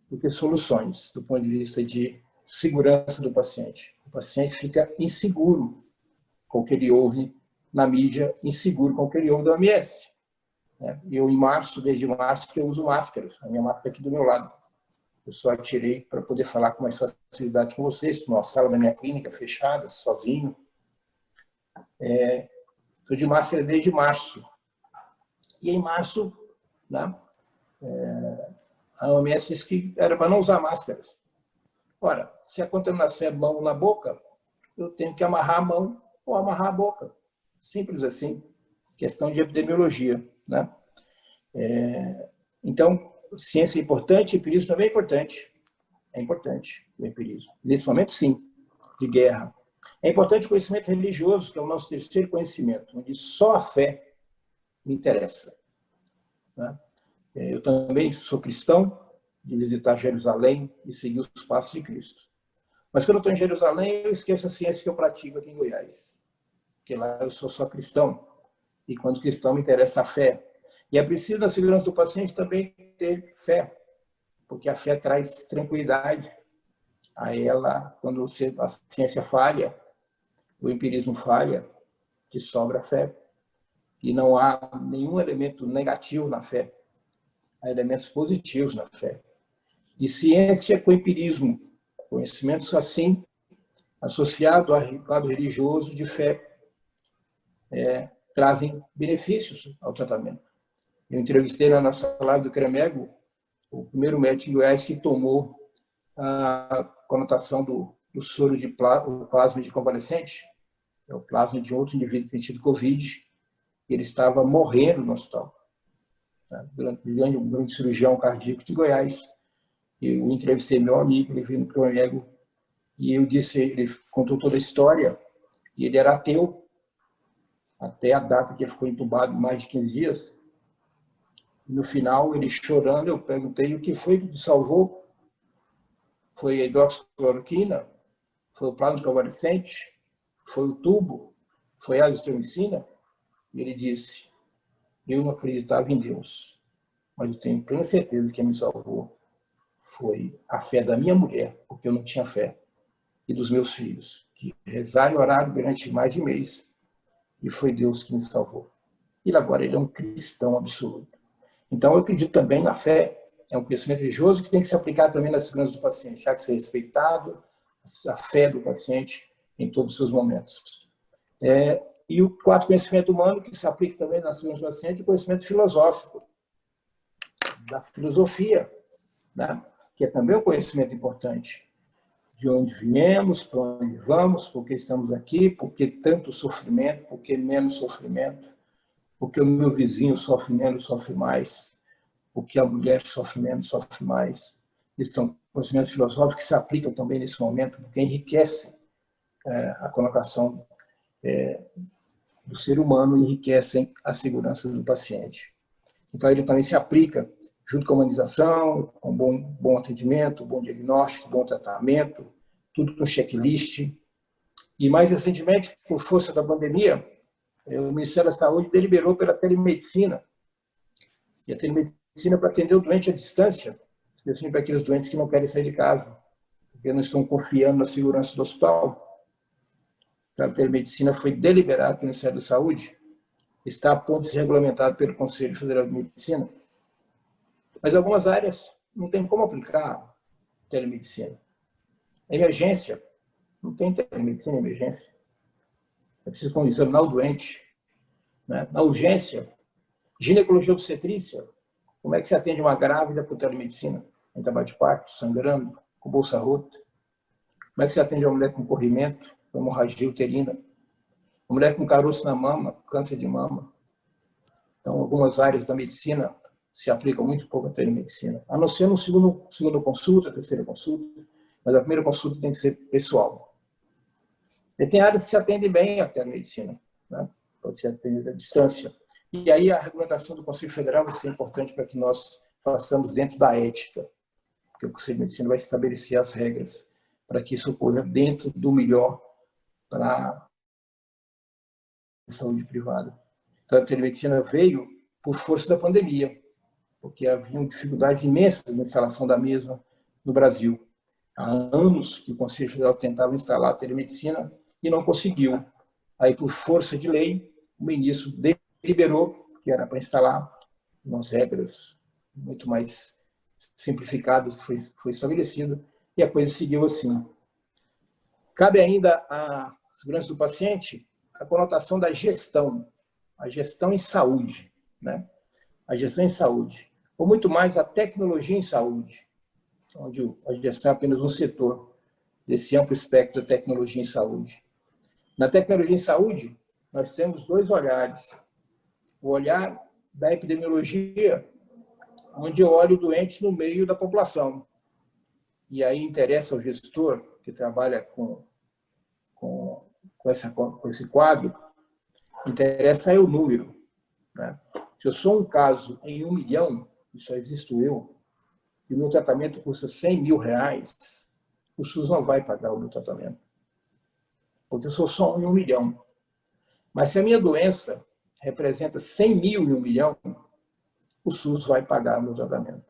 do que soluções, do ponto de vista de segurança do paciente. O paciente fica inseguro com o que ele ouve na mídia, inseguro com o que ele ouve da OMS. Eu, desde março, que eu uso máscaras. A minha máscara aqui do meu lado. Eu só tirei para poder falar com mais facilidade com vocês, numa sala da minha clínica, fechada, sozinho. Estou de máscara desde março. E em março, né, a OMS disse que era para não usar máscaras. Ora, se a contaminação é mão na boca, eu tenho que amarrar a mão ou amarrar a boca. Simples assim. Questão de epidemiologia, né? Então, ciência é importante, empirismo também é importante. É importante o empirismo. Nesse momento, sim, de guerra. É importante o conhecimento religioso, que é o nosso terceiro conhecimento, onde só a fé me interessa, né? Eu também sou cristão, de visitar Jerusalém e seguir os passos de Cristo. Mas quando eu estou em Jerusalém, eu esqueço a ciência que eu pratico aqui em Goiás. Porque lá eu sou só cristão. E quando cristão me interessa a fé. E é preciso, na segurança do paciente, também ter fé. Porque a fé traz tranquilidade a ela. Quando a ciência falha, o empirismo falha, que sobra a fé. E não há nenhum elemento negativo na fé. Há elementos positivos na fé. E ciência com empirismo, conhecimentos assim, associado ao lado religioso de fé, trazem benefícios ao tratamento. Eu entrevistei na nossa live do CREMEGO o primeiro médico de Goiás que tomou a conotação do soro de plasma de convalescente, é o plasma de outro indivíduo que tinha tido Covid, e ele estava morrendo no hospital, né? Durante um grande cirurgião cardíaco de Goiás. Eu entrevistei meu amigo, ele veio no CREMEGO, e eu disse, ele contou toda a história, e ele era ateu, até a data que ele ficou entubado mais de 15 dias. No final, ele chorando, eu perguntei o que foi que te salvou. Foi a hidroxicloroquina? Foi o plasma convalescente? Foi o tubo? Foi a azitromicina? E ele disse, eu não acreditava em Deus, mas eu tenho plena certeza que quem me salvou foi a fé da minha mulher, porque eu não tinha fé, e dos meus filhos, que rezaram e oraram durante mais de mês, e foi Deus que me salvou. E agora ele é um cristão absoluto. Então eu acredito também na fé, é um conhecimento religioso que tem que se aplicar também na segurança do paciente, já que ser respeitado a fé do paciente em todos os seus momentos. E o quarto conhecimento humano, que se aplica também na segurança do paciente, é o conhecimento filosófico, da filosofia, né? Que é também um conhecimento importante. De onde viemos, para onde vamos, por que estamos aqui, por que tanto sofrimento, por que menos sofrimento, por que o meu vizinho sofre menos, sofre mais, por que a mulher sofre menos, sofre mais. Esses são conhecimentos filosóficos que se aplicam também nesse momento, porque enriquecem a conotação do ser humano, enriquecem a segurança do paciente. Então, ele também se aplica junto com a humanização, com bom atendimento, bom diagnóstico, bom tratamento, tudo com checklist. E, mais recentemente, por força da pandemia, o Ministério da Saúde deliberou pela telemedicina. E a telemedicina para atender o doente à distância, especialmente para aqueles doentes que não querem sair de casa, porque não estão confiando na segurança do hospital. Então, a telemedicina foi deliberada pelo Ministério da Saúde, está a ponto de ser regulamentado pelo Conselho Federal de Medicina. Mas algumas áreas não tem como aplicar telemedicina. Emergência, não tem telemedicina em emergência. É preciso examinar o doente, né? Na urgência, ginecologia obstetrícia, como é que se atende uma grávida por telemedicina? Em trabalho de parto, sangrando, com bolsa rota. Como é que se atende uma mulher com corrimento, com hemorragia uterina? Uma mulher com caroço na mama, câncer de mama. Então, algumas áreas da medicina se aplicam muito pouco à telemedicina, a não ser no segundo consulta, terceira consulta, mas a primeira consulta tem que ser pessoal. E tem áreas que se atendem bem à telemedicina, né? Pode ser atendida à distância. E aí a regulamentação do Conselho Federal vai ser importante para que nós façamos dentro da ética, porque o Conselho de Medicina vai estabelecer as regras para que isso ocorra dentro do melhor para a saúde privada. Então, a telemedicina veio por força da pandemia, porque haviam dificuldades imensas na instalação da mesma no Brasil. Há anos que o Conselho Federal tentava instalar a telemedicina e não conseguiu. Aí, por força de lei, o ministro deliberou que era para instalar umas regras muito mais simplificadas que foi estabelecido, e a coisa seguiu assim. Cabe ainda à segurança do paciente a conotação da gestão, a gestão em saúde, né? A gestão em saúde, ou muito mais a tecnologia em saúde, onde a gestão é apenas um setor desse amplo espectro da tecnologia em saúde. Na tecnologia em saúde, nós temos dois olhares. O olhar da epidemiologia, onde eu olho o doente no meio da população. E aí interessa ao gestor, que trabalha com esse quadro, interessa é o número, né? Se eu sou um caso em 1 milhão, e só existo eu, e o meu tratamento custa 100 mil reais, o SUS não vai pagar o meu tratamento. Porque eu sou só um em 1 milhão. Mas se a minha doença representa 100 mil em 1 milhão, o SUS vai pagar o meu tratamento.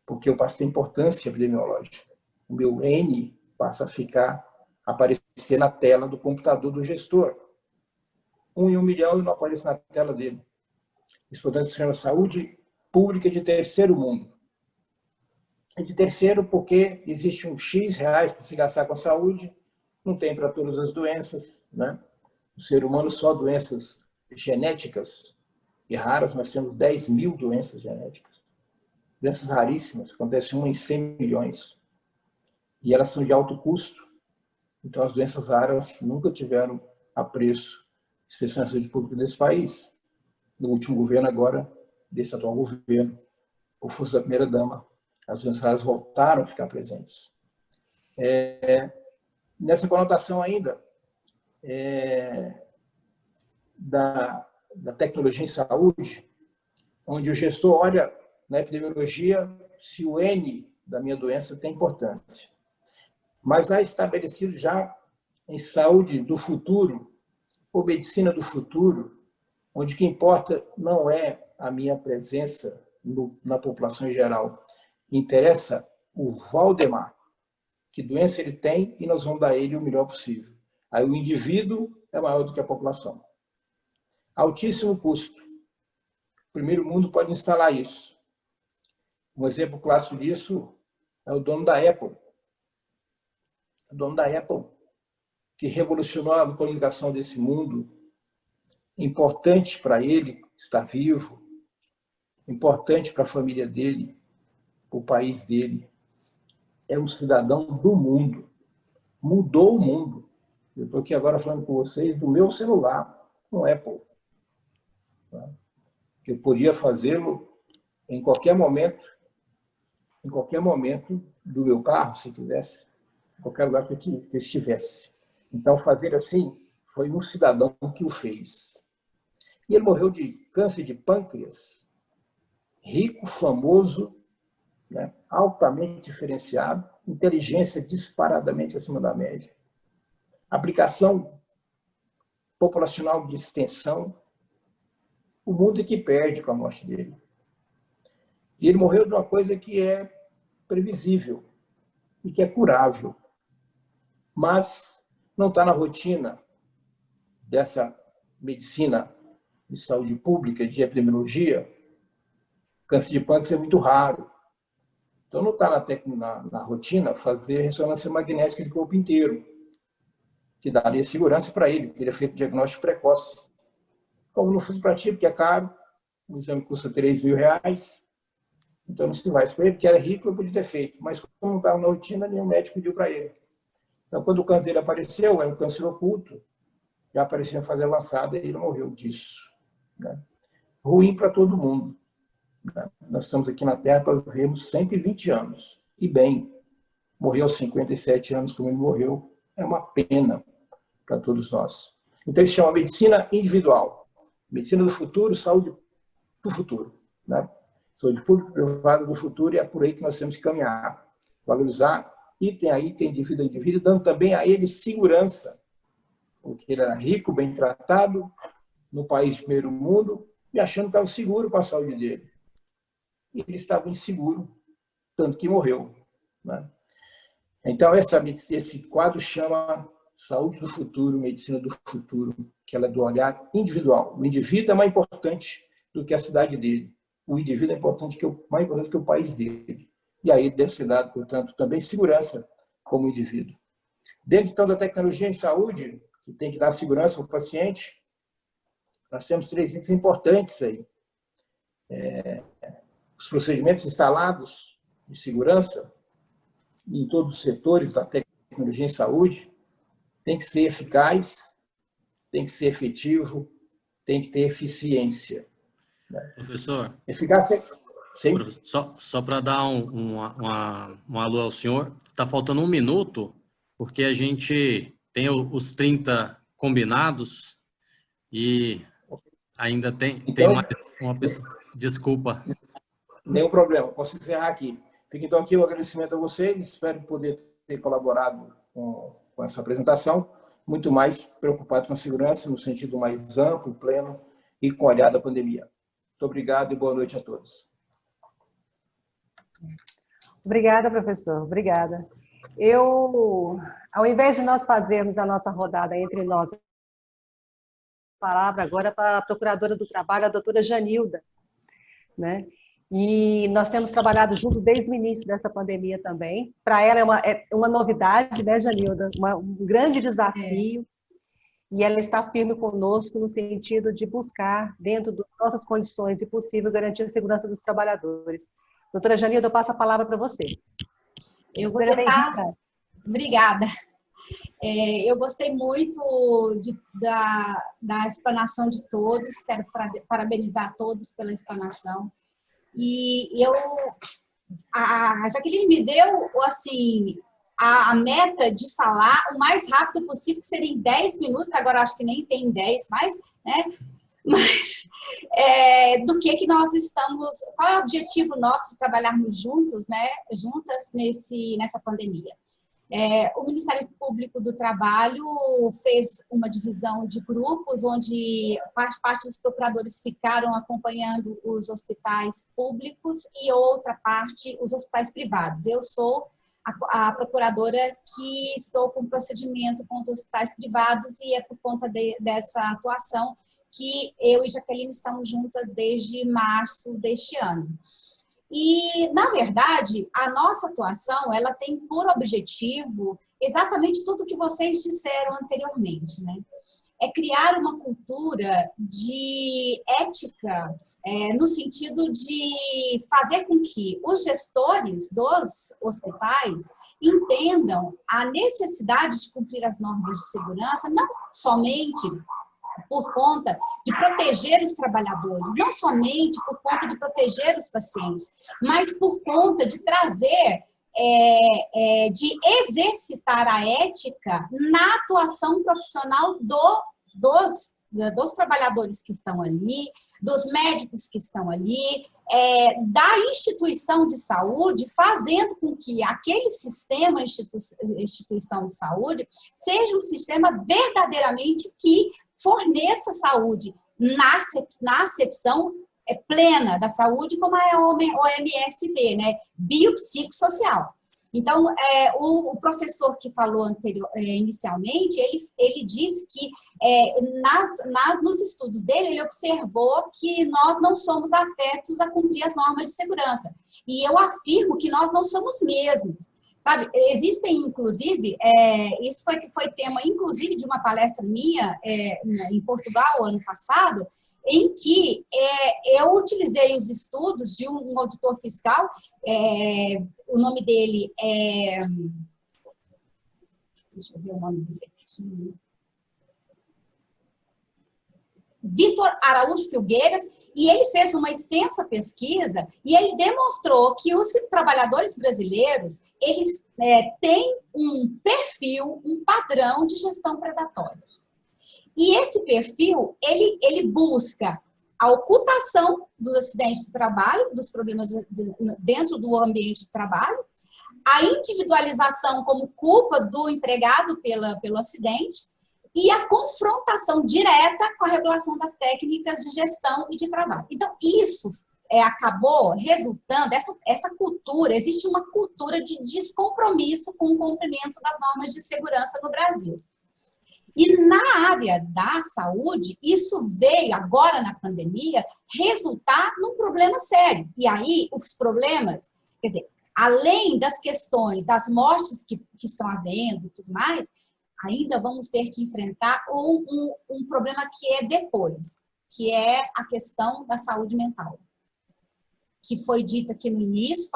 Porque eu passo a ter importância epidemiológica. O meu N passa a aparecer na tela do computador do gestor. 1 em 1 milhão e não aparece na tela dele. Isso, portanto, se chama saúde pública de terceiro mundo. É de terceiro porque existe um X reais para se gastar com a saúde, não tem para todas as doenças, né? O ser humano só doenças genéticas e raras, nós temos 10 mil doenças genéticas. Doenças raríssimas, acontece 1 em 100 milhões. E elas são de alto custo. Então, as doenças raras nunca tiveram apreço, especialmente na saúde pública desse país. No último governo agora, desse atual governo, por força da primeira-dama, as doenças raras voltaram a ficar presentes. Nessa conotação ainda da tecnologia em saúde, onde o gestor olha na epidemiologia se o N da minha doença tem importância. Mas há estabelecido já em saúde do futuro, ou medicina do futuro, onde o que importa não é a minha presença na população em geral. Interessa o Valdemar, que doença ele tem, e nós vamos dar a ele o melhor possível. Aí o indivíduo é maior do que a população. Altíssimo custo. O primeiro mundo pode instalar isso. Um exemplo clássico disso é o dono da Apple. O dono da Apple, que revolucionou a comunicação desse mundo, importante para ele estar vivo, importante para a família dele, para o país dele. É um cidadão do mundo. Mudou o mundo. Eu estou aqui agora falando com vocês do meu celular, um Apple. Eu podia fazê-lo em qualquer momento do meu carro, se quisesse, em qualquer lugar que eu estivesse. Então, fazer assim foi um cidadão que o fez. E ele morreu de câncer de pâncreas, rico, famoso, né, altamente diferenciado, inteligência disparadamente acima da média. Aplicação populacional de extensão, o mundo é que perde com a morte dele. E ele morreu de uma coisa que é previsível e que é curável, mas não está na rotina dessa medicina de saúde pública, de epidemiologia. Câncer de pâncreas é muito raro. Então, não está na rotina fazer ressonância magnética de corpo inteiro, que daria segurança para ele, teria feito diagnóstico precoce. Como não fui para ti, porque é caro, o exame custa 3 mil reais, então não se vai para ele, porque era rico, eu podia ter feito, mas como não estava na rotina, nenhum médico pediu para ele. Então, quando o câncer apareceu, é um câncer oculto, já apareceu em fase avançada e ele morreu disso. Né? Ruim para todo mundo. Né? Nós estamos aqui na Terra para vivermos 120 anos. E bem, morreu aos 57 anos, como ele morreu, é uma pena para todos nós. Então, isso se chama medicina individual. Medicina do futuro, saúde do futuro. Né? Saúde pública e privada do futuro, e é por aí que nós temos que caminhar. Valorizar item a item, indivíduo a indivíduo, dando também a ele segurança. Porque ele era rico, bem tratado, no país de primeiro mundo, e achando que estava seguro para a saúde dele. E ele estava inseguro, tanto que morreu. Né? Então, esse quadro chama Saúde do Futuro, Medicina do Futuro, que ela é do olhar individual. O indivíduo é mais importante do que a cidade dele. O indivíduo é mais importante que o país dele. E aí deve ser dado, portanto, também segurança como indivíduo. Dentro, então, da tecnologia em saúde, que tem que dar segurança ao paciente, nós temos 3 itens importantes aí. Os procedimentos instalados de segurança em todos os setores da tecnologia em saúde tem que ser eficaz, tem que ser efetivo, tem que ter eficiência. Professor, Eficácia, sim. só para dar um alô ao senhor, está faltando 1 minuto, porque a gente tem os 30 combinados e ainda tem Então, mais Uma pessoa... Desculpa. Nenhum problema, posso encerrar aqui. Fica então aqui o agradecimento a vocês, espero poder ter colaborado com essa apresentação, muito mais preocupado com a segurança, no sentido mais amplo, pleno e com olhar da pandemia. Muito obrigado e boa noite a todos. Obrigada, professor. Obrigada. Ao invés de nós fazermos a nossa rodada entre nós, a palavra agora para a Procuradora do Trabalho, a doutora Janilda, né? E nós temos trabalhado junto desde o início dessa pandemia também. Para ela é uma novidade, né, Janilda? Um grande desafio. E ela está firme conosco no sentido de buscar, dentro das nossas condições, se possível, garantir a segurança dos trabalhadores. Doutora Janilda, eu passo a palavra para você. Eu vou tentar... Obrigada. Eu gostei muito da explanação de todos, quero parabenizar todos pela explanação. E a Jaqueline me deu, assim, a meta de falar o mais rápido possível, que seria em 10 minutos, agora acho que nem tem 10 mais, né? Mas do que nós estamos, qual é o objetivo nosso de trabalharmos juntos, né? Juntas nessa pandemia. O Ministério Público do Trabalho fez uma divisão de grupos, onde parte dos procuradores ficaram acompanhando os hospitais públicos e outra parte os hospitais privados. Eu sou a procuradora que estou com procedimento com os hospitais privados e é por conta dessa atuação que eu e Jaqueline estamos juntas desde março deste ano. E, na verdade, a nossa atuação, ela tem por objetivo exatamente tudo que vocês disseram anteriormente, né? É criar uma cultura de ética, no sentido de fazer com que os gestores dos hospitais entendam a necessidade de cumprir as normas de segurança, não somente por conta de proteger os trabalhadores, não somente por conta de proteger os pacientes, mas por conta de trazer, de exercitar a ética na atuação profissional dos trabalhadores que estão ali, dos médicos que estão ali, da instituição de saúde, fazendo com que aquele sistema, instituição de saúde, seja um sistema verdadeiramente que forneça saúde na acepção plena da saúde, como a OMS vê, né? Biopsicossocial. Então, o professor que falou inicialmente, ele disse que nos estudos dele, ele observou que nós não somos afetos a cumprir as normas de segurança. E eu afirmo que nós não somos mesmos. Sabe, existem, inclusive, isso foi tema, inclusive, de uma palestra minha em Portugal, ano passado, em que eu utilizei os estudos de um auditor fiscal, o nome dele é... Deixa eu ver o nome dele aqui. Vitor Araújo Filgueiras, e ele fez uma extensa pesquisa e ele demonstrou que os trabalhadores brasileiros, eles têm um perfil, um padrão de gestão predatória. E esse perfil, ele busca a ocultação dos acidentes de trabalho, dos problemas dentro do ambiente de trabalho, a individualização como culpa do empregado pelo acidente, e a confrontação direta com a regulação das técnicas de gestão e de trabalho. Então, isso acabou resultando, essa cultura, existe uma cultura de descompromisso com o cumprimento das normas de segurança no Brasil. E na área da saúde, isso veio agora na pandemia resultar num problema sério. E aí, os problemas, quer dizer, além das questões das mortes que estão havendo e tudo mais, ainda vamos ter que enfrentar um problema que é depois, que é a questão da saúde mental, que foi dita aqui no início,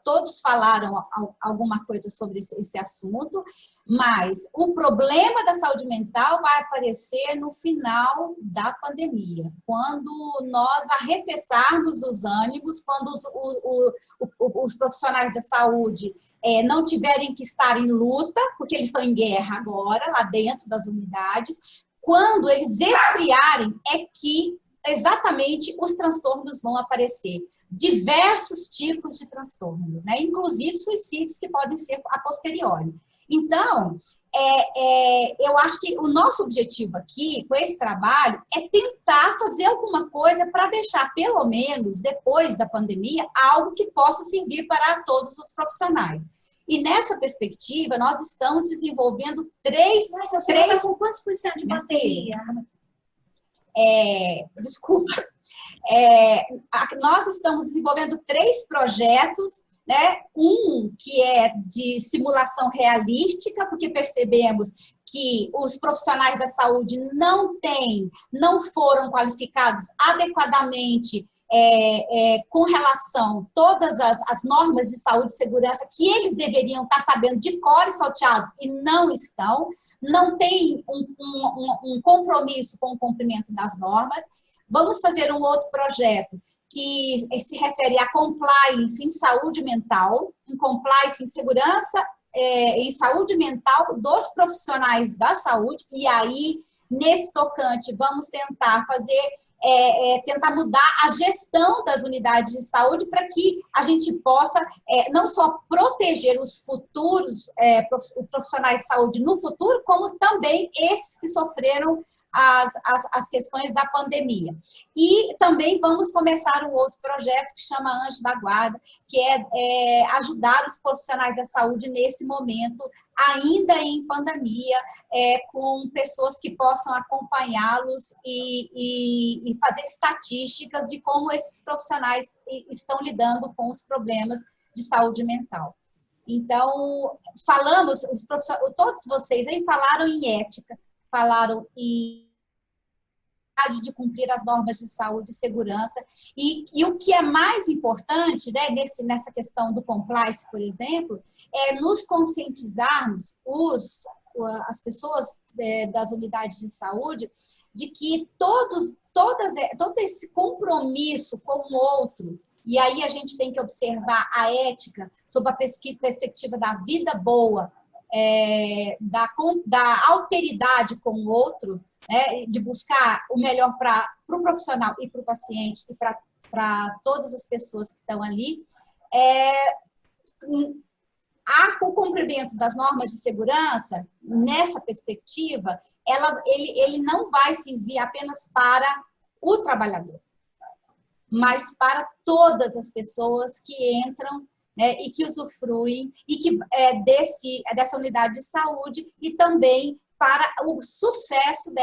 todos falaram alguma coisa sobre esse assunto, mas o problema da saúde mental vai aparecer no final da pandemia, quando nós arrefeçarmos os ânimos, quando os profissionais da saúde não tiverem que estar em luta, porque eles estão em guerra agora, lá dentro das unidades, quando eles esfriarem, é que exatamente os transtornos vão aparecer. Diversos tipos de transtornos, né? Inclusive suicídios que podem ser a posteriori. Então, eu acho que o nosso objetivo aqui, com esse trabalho, é tentar fazer alguma coisa para deixar, pelo menos, depois da pandemia, algo que possa servir para todos os profissionais. E nessa perspectiva, nós estamos desenvolvendo três... Com quantos por cento de bateria? Desculpa. Nós estamos desenvolvendo 3 projetos, né? Um que é de simulação realística, porque percebemos que os profissionais da saúde não foram qualificados adequadamente com relação a todas as normas de saúde e segurança que eles deveriam estar sabendo de cor e salteado e não estão, não tem um compromisso com o cumprimento das normas. Vamos fazer um outro projeto que se refere a compliance em saúde mental, em compliance em segurança, em saúde mental dos profissionais da saúde, e aí, nesse tocante, vamos tentar tentar mudar a gestão das unidades de saúde para que a gente possa não só proteger os futuros profissionais de saúde no futuro, como também esses que sofreram as questões da pandemia. E também vamos começar um outro projeto que chama Anjo da Guarda, que é ajudar os profissionais da saúde nesse momento, ainda em pandemia, com pessoas que possam acompanhá-los e fazer estatísticas de como esses profissionais estão lidando com os problemas de saúde mental. Então, todos vocês aí falaram em ética, falaram em de cumprir as normas de saúde e segurança, e o que é mais importante, né, nessa questão do compliance, por exemplo, é nos conscientizarmos, as pessoas das unidades de saúde, de que todo esse compromisso com o outro, e aí a gente tem que observar a ética sob a perspectiva da vida boa, da alteridade com o outro, né, de buscar o melhor para o profissional e para o paciente e para todas as pessoas que estão ali, o cumprimento das normas de segurança, nessa perspectiva, ele não vai servir apenas para o trabalhador, mas para todas as pessoas que entram, né, e que usufruem e que dessa unidade de saúde, e também para o sucesso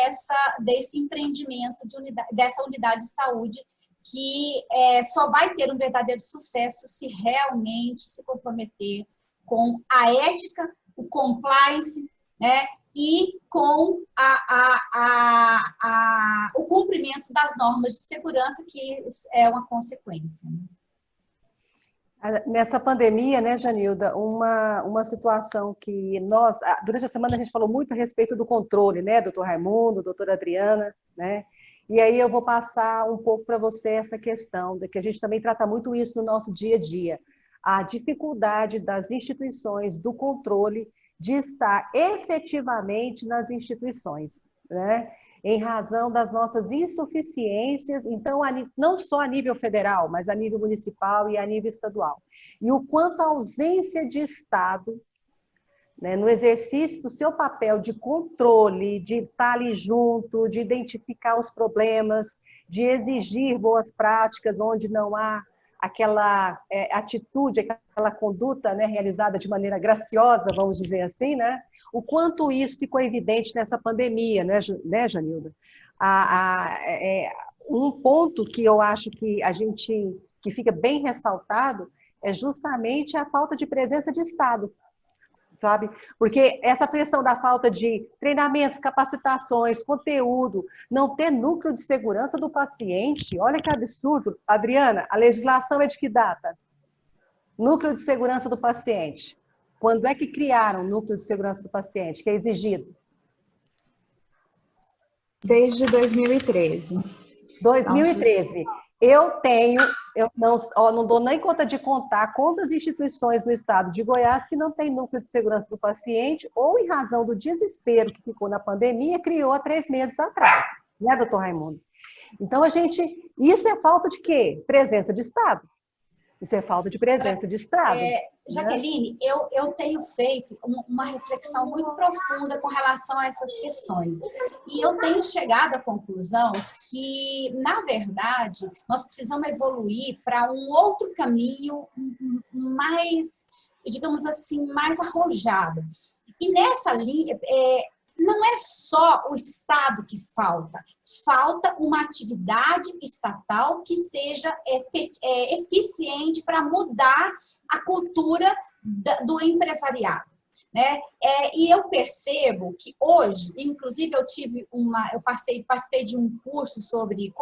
desse empreendimento, dessa unidade de saúde, que só vai ter um verdadeiro sucesso se realmente se comprometer com a ética, o compliance, né, e com o cumprimento das normas de segurança, que é uma consequência. Nessa pandemia, né, Janilda, uma situação que nós, durante a semana a gente falou muito a respeito do controle, né, doutor Raimundo, doutora Adriana, né, e aí eu vou passar um pouco para você essa questão, de que a gente também trata muito isso no nosso dia a dia, a dificuldade das instituições do controle de estar efetivamente nas instituições, né, em razão das nossas insuficiências, então, não só a nível federal, mas a nível municipal e a nível estadual. E o quanto a ausência de Estado, né, no exercício do seu papel de controle, de estar ali junto, de identificar os problemas, de exigir boas práticas onde não há aquela atitude, aquela conduta, né, realizada de maneira graciosa, vamos dizer assim, né? O quanto isso ficou evidente nessa pandemia, né, Janilda? Um ponto que eu acho que fica bem ressaltado é justamente a falta de presença de Estado, sabe? Porque essa questão da falta de treinamentos, capacitações, conteúdo, não ter núcleo de segurança do paciente, olha que absurdo. Adriana, a legislação é de que data? Núcleo de segurança do paciente. Quando é que criaram o núcleo de segurança do paciente, que é exigido? Desde 2013. 2013. Eu não dou nem conta de contar quantas instituições no estado de Goiás que não tem núcleo de segurança do paciente, ou em razão do desespero que ficou na pandemia, criou há 3 meses atrás, né, doutor Raimundo? Então, isso é falta de quê? Presença de Estado. Isso é falta de presença de Estado. Jaqueline, eu tenho feito uma reflexão muito profunda com relação a essas questões. E eu tenho chegado à conclusão que, na verdade, nós precisamos evoluir para um outro caminho mais, digamos assim, mais arrojado. E nessa linha, não é só o Estado que falta uma atividade estatal que seja eficiente para mudar a cultura do empresariado, né? E eu percebo que hoje, inclusive eu participei de um curso sobre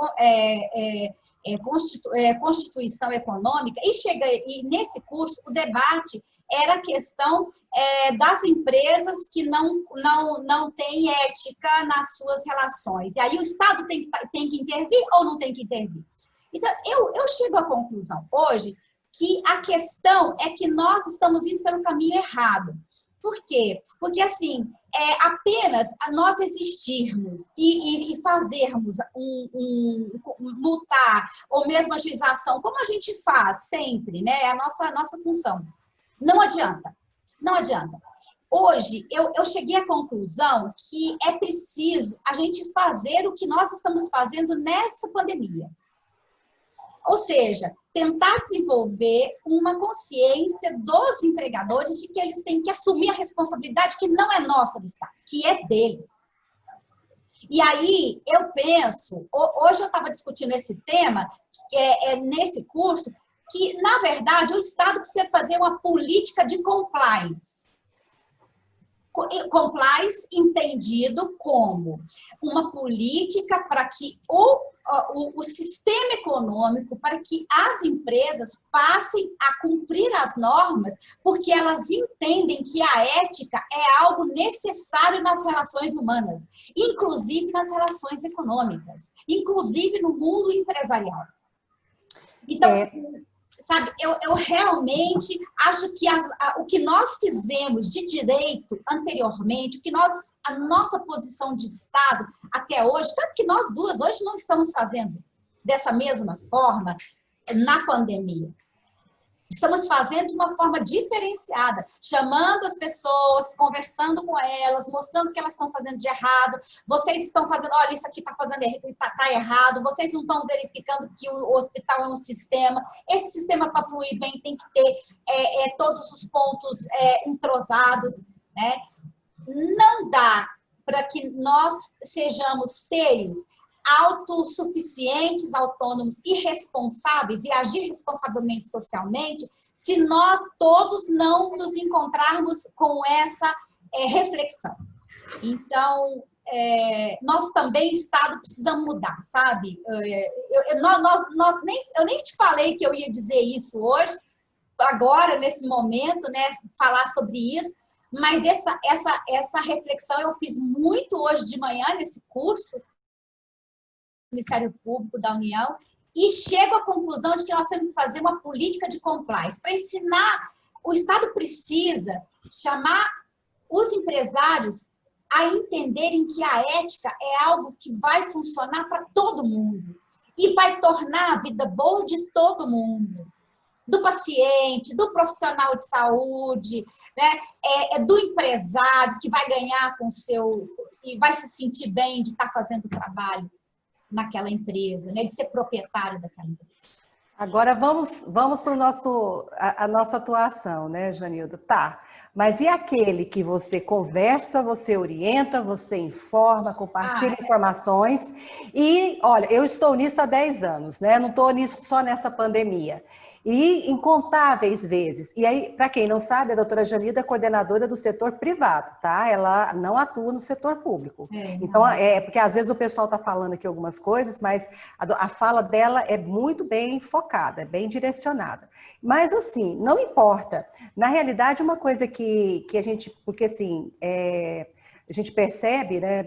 Constituição Econômica, e nesse curso o debate era a questão das empresas que não têm ética nas suas relações. E aí o Estado tem que intervir ou não tem que intervir? Então, eu chego à conclusão hoje que a questão é que nós estamos indo pelo caminho errado. Por quê? Porque, assim, apenas nós existirmos e fazermos lutar, ou mesmo ajuização, como a gente faz sempre, né? É a nossa função. Não adianta. Não adianta. Hoje, eu cheguei à conclusão que é preciso a gente fazer o que nós estamos fazendo nessa pandemia. Ou seja, tentar desenvolver uma consciência dos empregadores de que eles têm que assumir a responsabilidade que não é nossa do Estado, que é deles. E aí, eu penso, hoje eu estava discutindo esse tema, nesse curso, que, na verdade, o Estado precisa fazer uma política de compliance. Compliance entendido como uma política para que o sistema econômico, para que as empresas passem a cumprir as normas, porque elas entendem que a ética é algo necessário nas relações humanas, inclusive nas relações econômicas, inclusive no mundo empresarial. Então, sabe, eu realmente acho que o que nós fizemos de direito anteriormente, a nossa posição de Estado até hoje, tanto que nós duas hoje não estamos fazendo dessa mesma forma na pandemia. Estamos fazendo de uma forma diferenciada, chamando as pessoas, conversando com elas, mostrando o que elas estão fazendo de errado. Vocês estão fazendo, olha, isso aqui está errado. Vocês não estão verificando que o hospital é um sistema. Esse sistema, para fluir bem, tem que ter todos os pontos entrosados, né? Não dá para que nós sejamos seres autossuficientes, autônomos e responsáveis e agir responsavelmente socialmente se nós todos não nos encontrarmos com essa reflexão. Então, nós também, Estado, precisamos mudar, sabe? Eu nem te falei que eu ia dizer isso hoje, agora, nesse momento, né, falar sobre isso, mas essa reflexão eu fiz muito hoje de manhã nesse curso, Ministério Público da União, e chego à conclusão de que nós temos que fazer uma política de compliance. Para ensinar, o Estado precisa chamar os empresários a entenderem que a ética é algo que vai funcionar para todo mundo e vai tornar a vida boa de todo mundo. Do paciente, do profissional de saúde, né? Do empresário que vai ganhar com o seu... e vai se sentir bem de estar fazendo o trabalho naquela empresa, né? De ser proprietário daquela empresa. Agora vamos para a nossa atuação, né, Janildo? Tá, mas e aquele que você conversa, você orienta, você informa, compartilha informações e, olha, eu estou nisso há 10 anos, né? Não estou nisso só nessa pandemia. E incontáveis vezes. E aí, para quem não sabe, a doutora Janilda é coordenadora do setor privado, tá? Ela não atua no setor público. Então, porque às vezes o pessoal está falando aqui algumas coisas, mas a fala dela é muito bem focada, é bem direcionada. Mas, assim, não importa. Na realidade, uma coisa que a gente... Porque, assim, a gente percebe, né,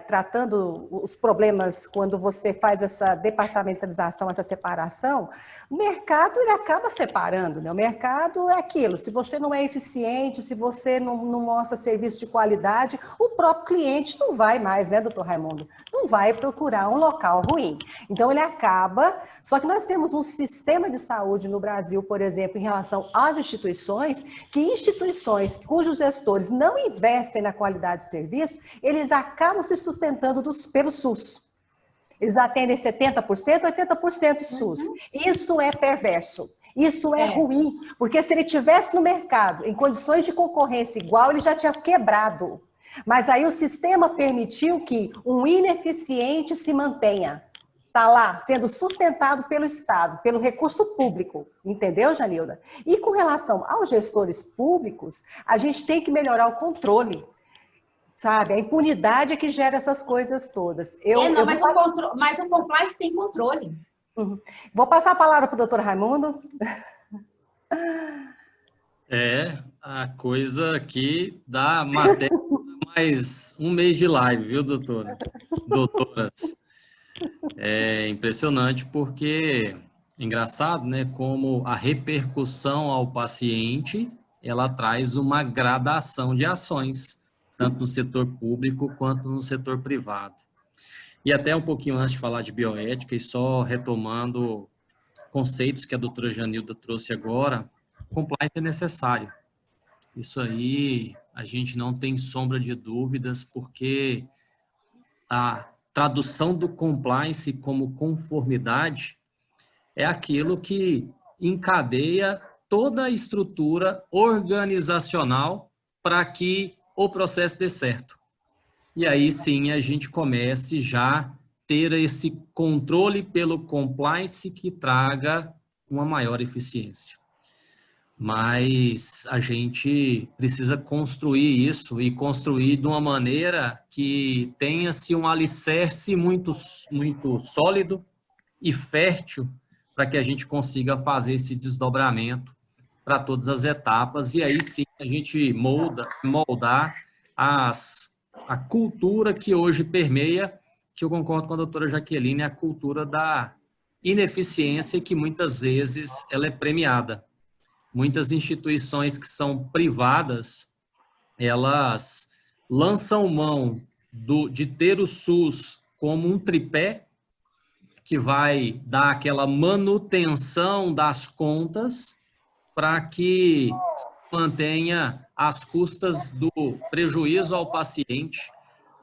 tratando os problemas quando você faz essa departamentalização, essa separação, o mercado ele acaba separando, né? O mercado é aquilo, se você não é eficiente, se você não mostra serviço de qualidade, o próprio cliente não vai mais, né, doutor Raimundo? Não vai procurar um local ruim. Então ele acaba, só que nós temos um sistema de saúde no Brasil, por exemplo, em relação às instituições, que instituições cujos gestores não investem na qualidade de serviço, eles acabam se sustentando pelo SUS. Eles atendem 70%, 80% SUS. Isso é perverso. Isso é ruim, porque se ele tivesse no mercado, em condições de concorrência igual, ele já tinha quebrado. Mas aí o sistema permitiu que um ineficiente se mantenha. Está lá, sendo sustentado pelo Estado, pelo recurso público. Entendeu, Janilda? E com relação aos gestores públicos, a gente tem que melhorar o controle. Sabe, a impunidade é que gera essas coisas todas. Mas o compliance tem controle. Vou passar a palavra para o doutor Raimundo. A coisa aqui dá matéria mais um mês de live, viu, doutora? Doutoras. É impressionante porque, engraçado, né, como a repercussão ao paciente, ela traz uma gradação de ações, tanto no setor público quanto no setor privado. E até um pouquinho antes de falar de bioética, e só retomando conceitos que a doutora Janilda trouxe agora, compliance é necessário. Isso aí a gente não tem sombra de dúvidas, porque a tradução do compliance como conformidade é aquilo que encadeia toda a estrutura organizacional para que o processo dê certo. E aí sim a gente comece já a ter esse controle pelo compliance que traga uma maior eficiência. Mas a gente precisa construir isso e construir de uma maneira que tenha-se um alicerce muito sólido e fértil para que a gente consiga fazer esse desdobramento para todas as etapas, e aí sim a gente moldar a cultura que hoje permeia, que eu concordo com a doutora Jaqueline, a cultura da ineficiência, que muitas vezes ela é premiada. Muitas instituições que são privadas, elas lançam mão de ter o SUS como um tripé que vai dar aquela manutenção das contas para que se mantenha às custas do prejuízo ao paciente,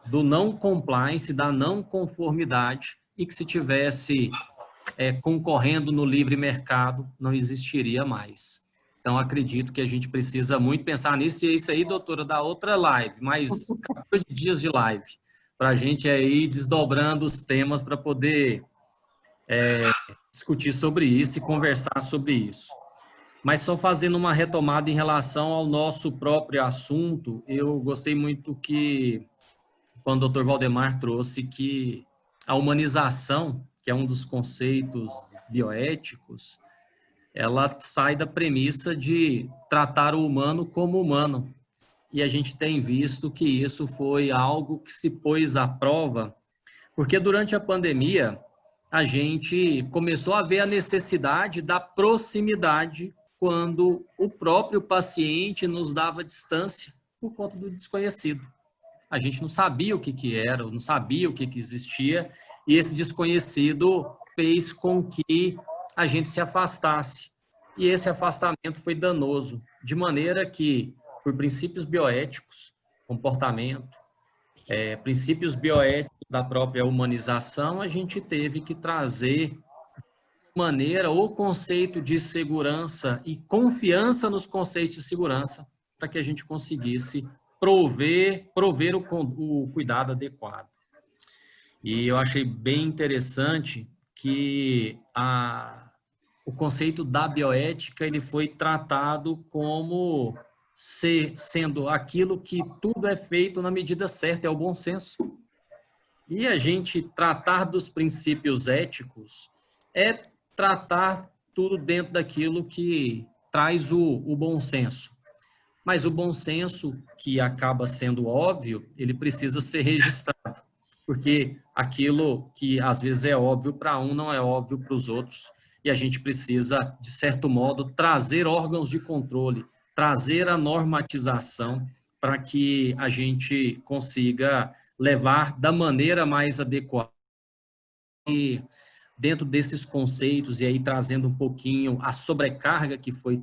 do não compliance, da não conformidade, e que se tivesse concorrendo no livre mercado, não existiria mais. Então, acredito que a gente precisa muito pensar nisso, e é isso aí, doutora, da outra live, mais 14 dias de live, para a gente aí desdobrando os temas para poder discutir sobre isso e conversar sobre isso. Mas só fazendo uma retomada em relação ao nosso próprio assunto, eu gostei muito que, quando o Dr. Valdemar trouxe que a humanização, que é um dos conceitos bioéticos, ela sai da premissa de tratar o humano como humano. E a gente tem visto que isso foi algo que se pôs à prova, porque durante a pandemia, a gente começou a ver a necessidade da proximidade quando o próprio paciente nos dava distância por conta do desconhecido. A gente não sabia o que era, não sabia o que existia, e esse desconhecido fez com que a gente se afastasse. E esse afastamento foi danoso, de maneira que, por princípios bioéticos, comportamento, princípios bioéticos da própria humanização, a gente teve que trazer de maneira o conceito de segurança e confiança nos conceitos de segurança para que a gente conseguisse prover o cuidado adequado. E eu achei bem interessante que o conceito da bioética ele foi tratado como sendo aquilo que tudo é feito na medida certa, é o bom senso. E a gente tratar dos princípios éticos é tratar tudo dentro daquilo que traz o bom senso. mas o bom senso, que acaba sendo óbvio, ele precisa ser registrado, porque aquilo que às vezes é óbvio para um não é óbvio para os outros, e a gente precisa, de certo modo, trazer órgãos de controle, trazer a normatização para que a gente consiga levar da maneira mais adequada. E dentro desses conceitos, e aí trazendo um pouquinho a sobrecarga que foi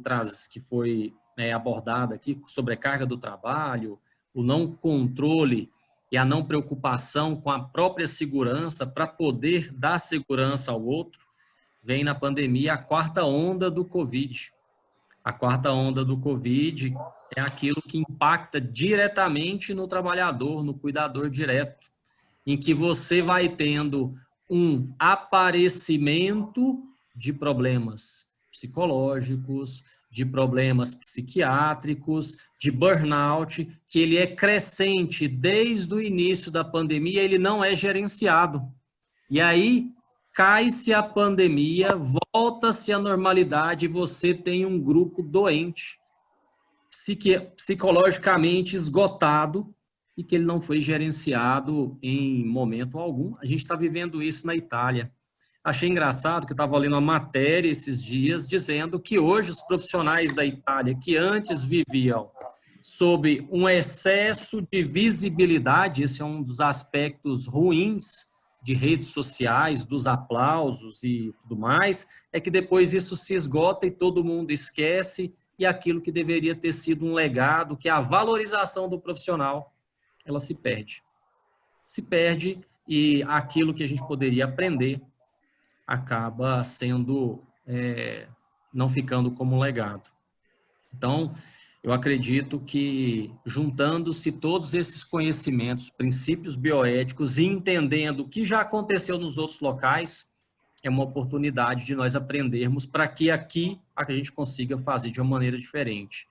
abordada aqui, sobrecarga do trabalho, o não controle e a não preocupação com a própria segurança para poder dar segurança ao outro, vem na pandemia a quarta onda do Covid. A quarta onda do Covid é aquilo que impacta diretamente no trabalhador, no cuidador direto, em que você vai tendo um aparecimento de problemas psicológicos, de problemas psiquiátricos, de burnout, que ele é crescente desde o início da pandemia, ele não é gerenciado. E aí cai-se a pandemia, volta-se à normalidade e você tem um grupo doente, psicologicamente esgotado, e que ele não foi gerenciado em momento algum. A gente está vivendo isso na Itália. Achei engraçado que eu estava lendo uma matéria esses dias dizendo que hoje os profissionais da Itália, que antes viviam sob um excesso de visibilidade, esse é um dos aspectos ruins de redes sociais, dos aplausos e tudo mais, é que depois isso se esgota e todo mundo esquece, e aquilo que deveria ter sido um legado, que é a valorização do profissional, ela se perde. Se perde, e aquilo que a gente poderia aprender acaba sendo, não ficando como um legado. Então, eu acredito que, juntando-se todos esses conhecimentos, princípios bioéticos, e entendendo o que já aconteceu nos outros locais, é uma oportunidade de nós aprendermos para que aqui a gente consiga fazer de uma maneira diferente.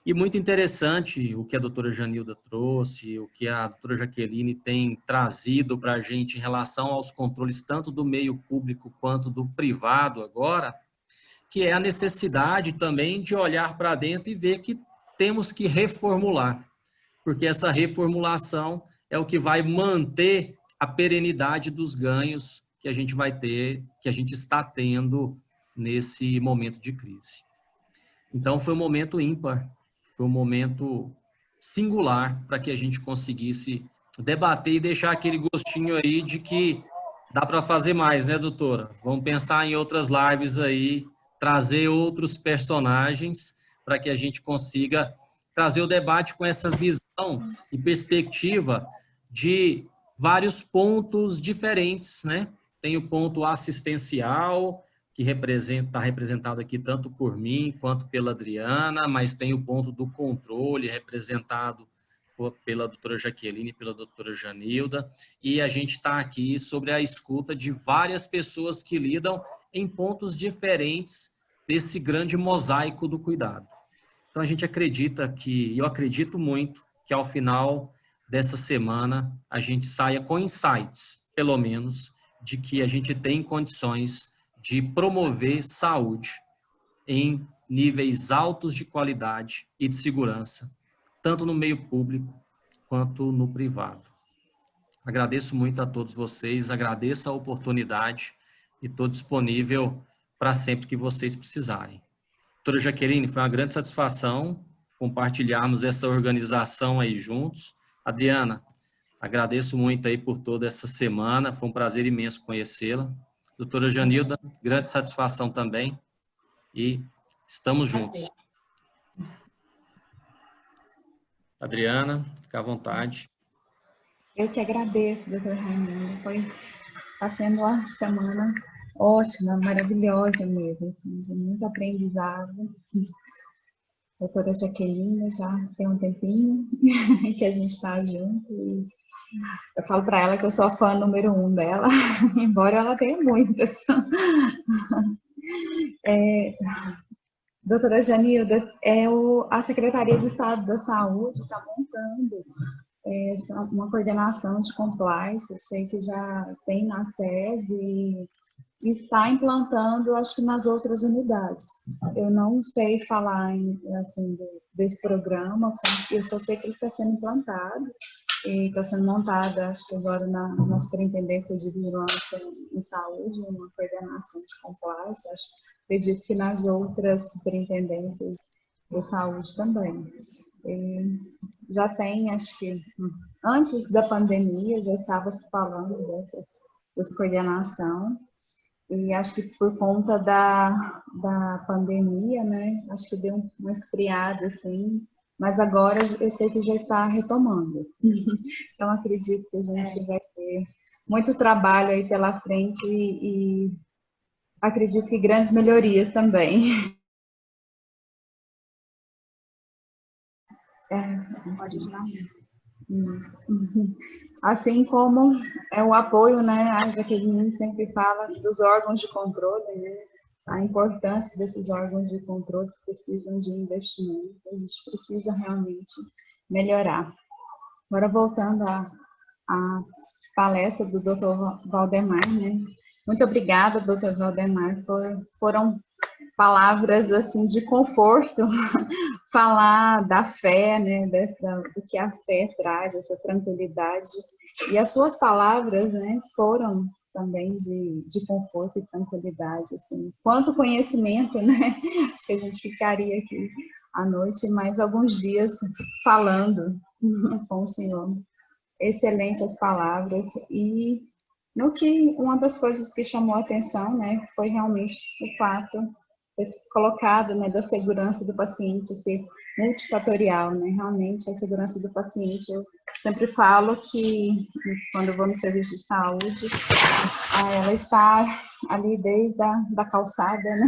E muito interessante o que a doutora Janilda trouxe, o que a doutora Jaqueline tem trazido para a gente em relação aos controles tanto do meio público quanto do privado agora, que é a necessidade também de olhar para dentro e ver que temos que reformular, porque essa reformulação é o que vai manter a perenidade dos ganhos que a gente vai ter, que a gente está tendo nesse momento de crise. Então, foi um momento ímpar, foi um momento singular para que a gente conseguisse debater e deixar aquele gostinho aí de que dá para fazer mais, né, doutora? Vamos pensar em outras lives aí, trazer outros personagens para que a gente consiga trazer o debate com essa visão e perspectiva de vários pontos diferentes, né? Tem o ponto assistencial, que está representado aqui tanto por mim quanto pela Adriana, mas tem o ponto do controle, representado pela doutora Jaqueline e pela doutora Janilda, e a gente está aqui sobre a escuta de várias pessoas que lidam em pontos diferentes desse grande mosaico do cuidado. Então, a gente acredita que, eu acredito muito, que ao final dessa semana a gente saia com insights, pelo menos, de que a gente tem condições de promover saúde em níveis altos de qualidade e de segurança, tanto no meio público quanto no privado. Agradeço muito a todos vocês, agradeço a oportunidade e estou disponível para sempre que vocês precisarem. Doutora Jaqueline, foi uma grande satisfação compartilharmos essa organização aí juntos. Adriana, agradeço muito aí por toda essa semana, foi um prazer imenso conhecê-la. Doutora Janilda, grande satisfação também e estamos juntos. Adriana, fica à vontade. Eu que agradeço, doutor Raimundo. Está sendo uma semana ótima, maravilhosa mesmo, assim, de muito aprendizado. Doutora Jaqueline, já tem um tempinho que a gente está junto. E eu falo para ela que eu sou a fã número 1 dela, embora ela tenha muitas. Doutora Janilda, a Secretaria de Estado da Saúde está montando uma coordenação de compliance. Eu sei que já tem na SES e está implantando, acho que nas outras unidades. Eu não sei falar assim, desse programa, eu só sei que ele está sendo implantado e está sendo montada, acho que agora na Superintendência de Vigilância em Saúde, uma coordenação de compliance, acredito que nas outras superintendências de saúde também. E já tem, acho que antes da pandemia, já estava se falando dessa coordenação, e acho que por conta da pandemia, né, acho que deu uma esfriada, assim, mas agora eu sei que já está retomando. Então, acredito que a gente vai ter muito trabalho aí pela frente e acredito que grandes melhorias também. Pode ajudar muito. Isso. Assim como é o apoio, né? A Jaqueline sempre fala dos órgãos de controle, né? A importância desses órgãos de controle que precisam de investimento, a gente precisa realmente melhorar. Agora, voltando à palestra do Dr. Valdemar, né? Muito obrigada, Dr. Valdemar, foram palavras assim de conforto, falar da fé, né, do que a fé traz, essa tranquilidade. E as suas palavras, né, foram também de conforto e tranquilidade, assim. Quanto conhecimento, né? Acho que a gente ficaria aqui à noite mais alguns dias falando com o senhor. Excelentes as palavras e no que uma das coisas que chamou a atenção, né, foi realmente o fato colocado, né, da segurança do paciente ser multifatorial, né? Realmente a segurança do paciente, eu sempre falo que quando eu vou no serviço de saúde, ela está ali desde a calçada, né,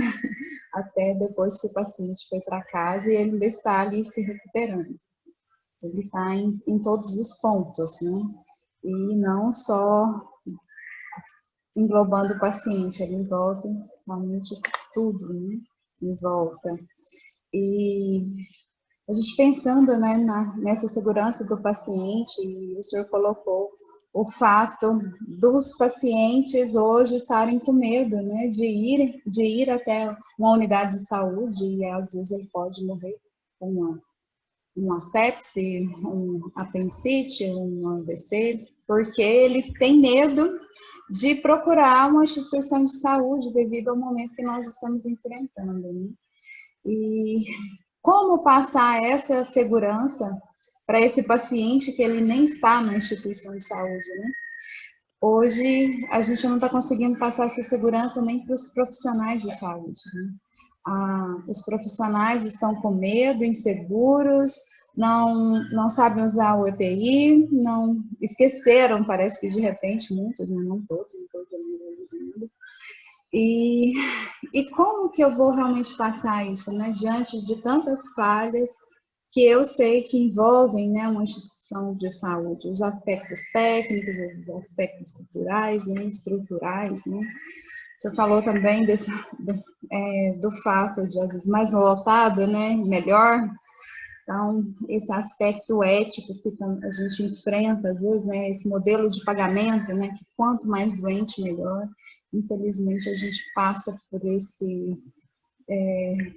até depois que o paciente foi para casa e ele ainda está ali se recuperando. Ele está em todos os pontos, né? E não só englobando o paciente, ele envolve realmente tudo, né, em volta. E a gente pensando, né, nessa segurança do paciente, e o senhor colocou o fato dos pacientes hoje estarem com medo, né, de ir até uma unidade de saúde e às vezes ele pode morrer com uma sepse, um apendicite, um AVC, porque ele tem medo de procurar uma instituição de saúde devido ao momento que nós estamos enfrentando, né? E como passar essa segurança para esse paciente que ele nem está na instituição de saúde, né? Hoje, a gente não está conseguindo passar essa segurança nem para os profissionais de saúde, né? Os profissionais estão com medo, inseguros, não sabem usar o EPI, não esqueceram, parece que de repente, muitos, mas não todos usando. E como que eu vou realmente passar isso, né? Diante de tantas falhas que eu sei que envolvem, né, uma instituição de saúde, os aspectos técnicos, os aspectos culturais, né, estruturais, né? Você falou também do fato de, às vezes, mais lotado, né, melhor. Então, esse aspecto ético que a gente enfrenta, às vezes, né, esse modelo de pagamento, né, que quanto mais doente, melhor. Infelizmente, a gente passa por esse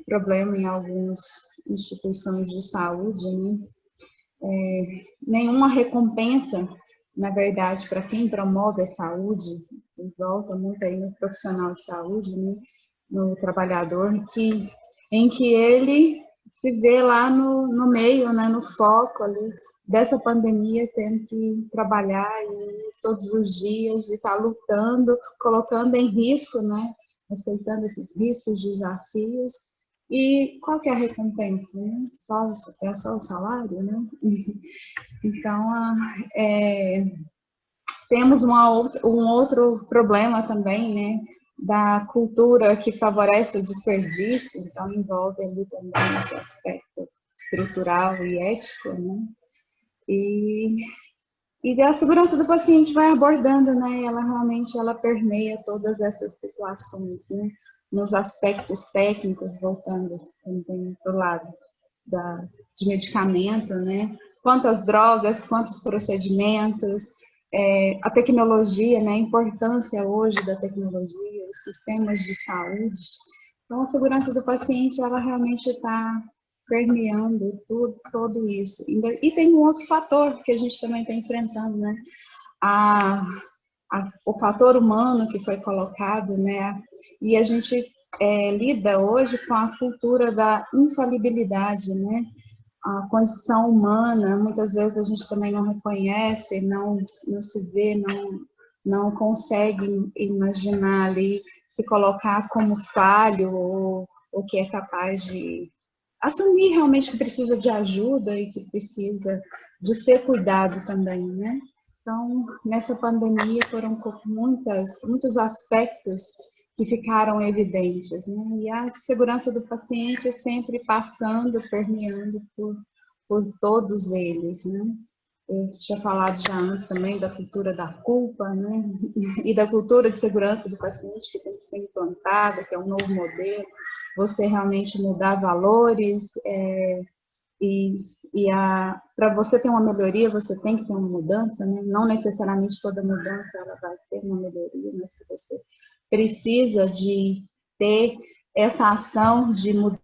problema em algumas instituições de saúde, né? Nenhuma recompensa, na verdade, para quem promove a saúde, volta muito aí no profissional de saúde, né? No trabalhador, em que ele se vê lá no meio, né, no foco ali dessa pandemia, tendo que trabalhar todos os dias e tá lutando, colocando em risco, né, aceitando esses riscos, desafios. E qual que é a recompensa, né? Só o salário, né? Então, temos um outro problema também, né? Da cultura que favorece o desperdício, então envolve ali também esse aspecto estrutural e ético, né? E a segurança do paciente vai abordando, né? Ela realmente permeia todas essas situações, né? Nos aspectos técnicos, voltando também para o lado de medicamento, né? Quantas drogas, quantos procedimentos, a tecnologia, né, a importância hoje da tecnologia, os sistemas de saúde. Então, a segurança do paciente, ela realmente está permeando todo isso. E tem um outro fator que a gente também está enfrentando, né? O fator humano que foi colocado, né? E a gente lida hoje com a cultura da infalibilidade, né? A condição humana, muitas vezes a gente também não reconhece, não se vê, não consegue imaginar ali, se colocar como falho ou que é capaz de assumir realmente que precisa de ajuda e que precisa de ser cuidado também, né? Então, nessa pandemia foram muitos aspectos que ficaram evidentes, né? E a segurança do paciente sempre passando, permeando por todos eles, né? Eu tinha falado já antes também da cultura da culpa, né? E da cultura de segurança do paciente que tem que ser implantada, que é um novo modelo. Você realmente mudar valores para você ter uma melhoria, você tem que ter uma mudança, né? Não necessariamente toda mudança ela vai ter uma melhoria, mas se você precisa de ter essa ação de mudar.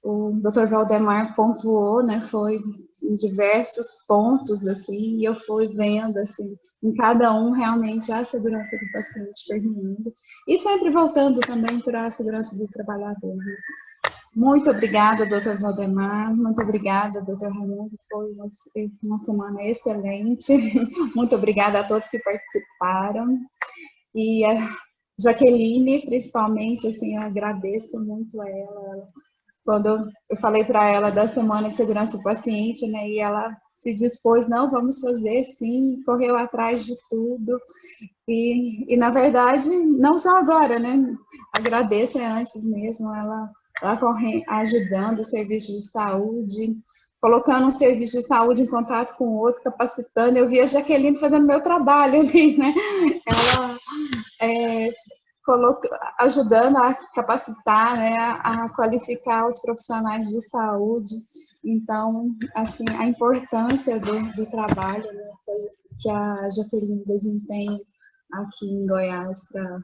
O Dr. Valdemar pontuou, né, foi em diversos pontos, assim, e eu fui vendo, assim, em cada um realmente a segurança do paciente permeando, e sempre voltando também para a segurança do trabalhador. Né? Muito obrigada, Dr. Valdemar, muito obrigada, Dr. Raimundo, foi uma semana excelente, muito obrigada a todos que participaram, e a Jaqueline, principalmente, assim, eu agradeço muito a ela, quando eu falei para ela da Semana de Segurança do Paciente, né, e ela se dispôs, não, vamos fazer sim, correu atrás de tudo, e na verdade, não só agora, né, agradeço antes mesmo, ela ajudando o serviço de saúde, colocando um serviço de saúde em contato com o outro, capacitando, eu vi a Jaqueline fazendo meu trabalho ali, né, ela ajudando a capacitar, né, a qualificar os profissionais de saúde. Então, assim, a importância do trabalho, né, que a Jaqueline desempenha aqui em Goiás para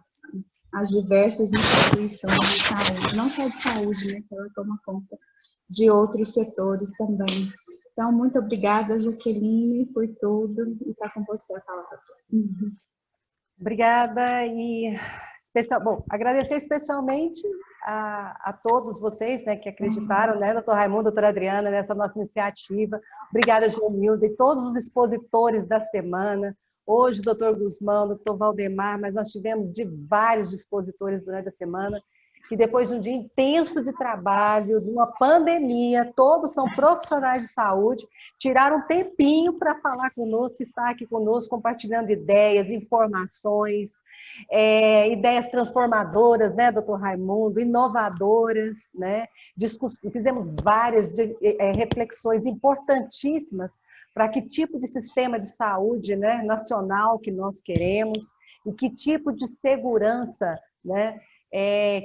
as diversas instituições de saúde, não só de saúde, né, que ela toma conta de outros setores também. Então, muito obrigada, Jaqueline, por tudo, e está com você a palavra. Obrigada e agradecer especialmente a todos vocês, né, que acreditaram, né, doutor Raimundo, doutora Adriana, nessa nossa iniciativa. Obrigada, Genilda, e todos os expositores da semana. Hoje, doutor Guzmão, doutor Valdemar, mas nós tivemos de vários expositores durante a semana, que depois de um dia intenso de trabalho, de uma pandemia, todos são profissionais de saúde, tiraram um tempinho para falar conosco, estar aqui conosco, compartilhando ideias, informações, ideias transformadoras, né, doutor Raimundo, inovadoras, né? Fizemos várias reflexões importantíssimas para que tipo de sistema de saúde, né, nacional que nós queremos e que tipo de segurança, né,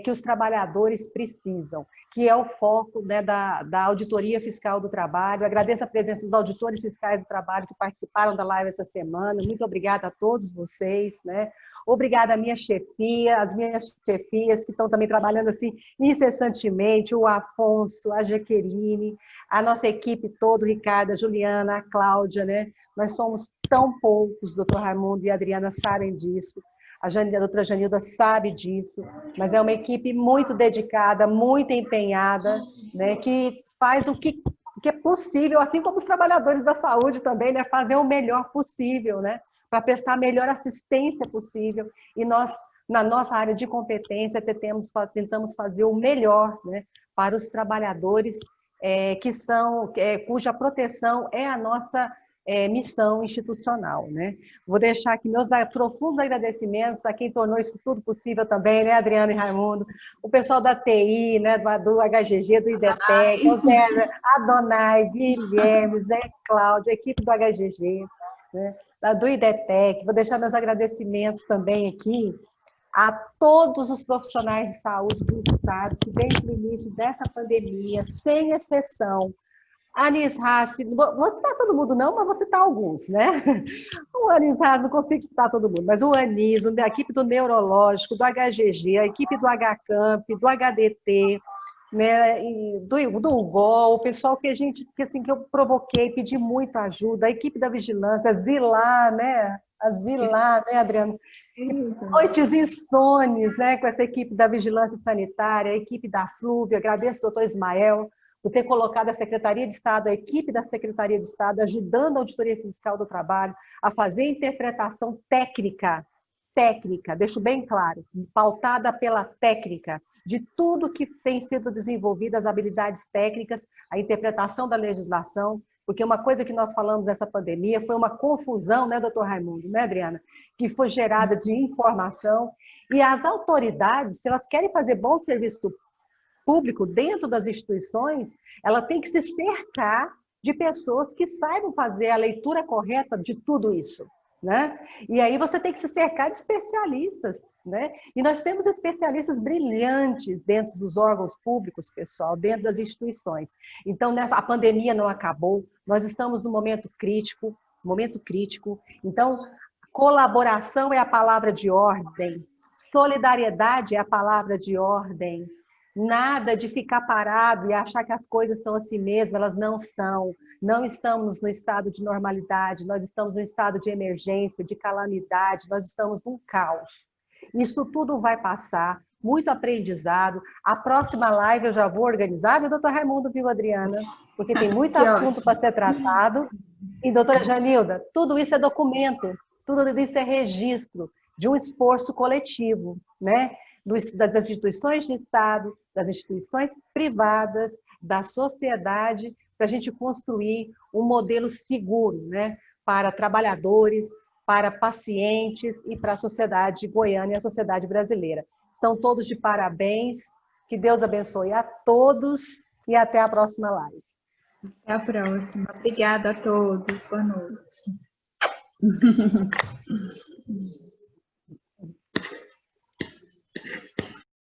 que os trabalhadores precisam, que é o foco, né, da Auditoria Fiscal do Trabalho. Agradeço a presença dos auditores fiscais do trabalho que participaram da live essa semana. Muito obrigada a todos vocês, né? Obrigada à minha chefia, às minhas chefias que estão também trabalhando assim incessantemente, o Afonso, a Jaqueline, a nossa equipe toda, o Ricardo, a Juliana, a Cláudia, né? Nós somos tão poucos, doutor Raimundo e a Adriana sabem disso. A doutora Janilda sabe disso, mas é uma equipe muito dedicada, muito empenhada, né, que faz o que é possível, assim como os trabalhadores da saúde também, né, fazer o melhor possível, né, para prestar a melhor assistência possível. E nós, na nossa área de competência, tentamos fazer o melhor, né, para os trabalhadores cuja proteção é a nossa missão institucional, né? Vou deixar aqui meus profundos agradecimentos a quem tornou isso tudo possível também, né, Adriana e Raimundo, o pessoal da TI, né, do HGG, do IDETEC, a Donai, Guilherme, Zé Cláudio, a equipe do HGG, né, do IDETEC. Vou deixar meus agradecimentos também aqui a todos os profissionais de saúde do Estado que desde o início dessa pandemia, sem exceção, Anis Hassi, vou citar todo mundo não, mas vou citar alguns, né? O Anis Hassi, não consigo citar todo mundo, mas o Anis, a equipe do Neurológico, do HGG, a equipe do HCamp, do HDT, né, e do UGOL, o pessoal que eu provoquei, pedi muita ajuda, a equipe da vigilância, a Zilá, né, Adriano? Noites insones, né, com essa equipe da vigilância sanitária, a equipe da Flúvia, agradeço ao doutor Ismael por ter colocado a Secretaria de Estado, a equipe da Secretaria de Estado, ajudando a Auditoria Fiscal do Trabalho a fazer interpretação técnica, deixo bem claro, pautada pela técnica, de tudo que tem sido desenvolvido, as habilidades técnicas, a interpretação da legislação, porque uma coisa que nós falamos nessa pandemia foi uma confusão, né, doutor Raimundo, né, Adriana, que foi gerada de informação, e as autoridades, se elas querem fazer bom serviço público dentro das instituições, ela tem que se cercar de pessoas que saibam fazer a leitura correta de tudo isso, né? E aí você tem que se cercar de especialistas, né? E nós temos especialistas brilhantes dentro dos órgãos públicos, pessoal, dentro das instituições. Então, a pandemia não acabou, nós estamos num momento crítico. Então, colaboração é a palavra de ordem, solidariedade é a palavra de ordem. Nada de ficar parado e achar que as coisas são assim mesmo, elas não são. Não estamos no estado de normalidade, nós estamos no estado de emergência, de calamidade, nós estamos num caos. Isso tudo vai passar, muito aprendizado. A próxima live eu já vou organizar, viu, doutor Raimundo, viu, Adriana? Porque tem muito assunto para ser tratado. E, doutora Janilda, tudo isso é documento, tudo isso é registro de um esforço coletivo, né? Das instituições de Estado, das instituições privadas, da sociedade, para a gente construir um modelo seguro, né, para trabalhadores, para pacientes e para a sociedade goiana e a sociedade brasileira. Estão todos de parabéns, que Deus abençoe a todos e até a próxima live. Até a próxima. Obrigada a todos. Boa noite.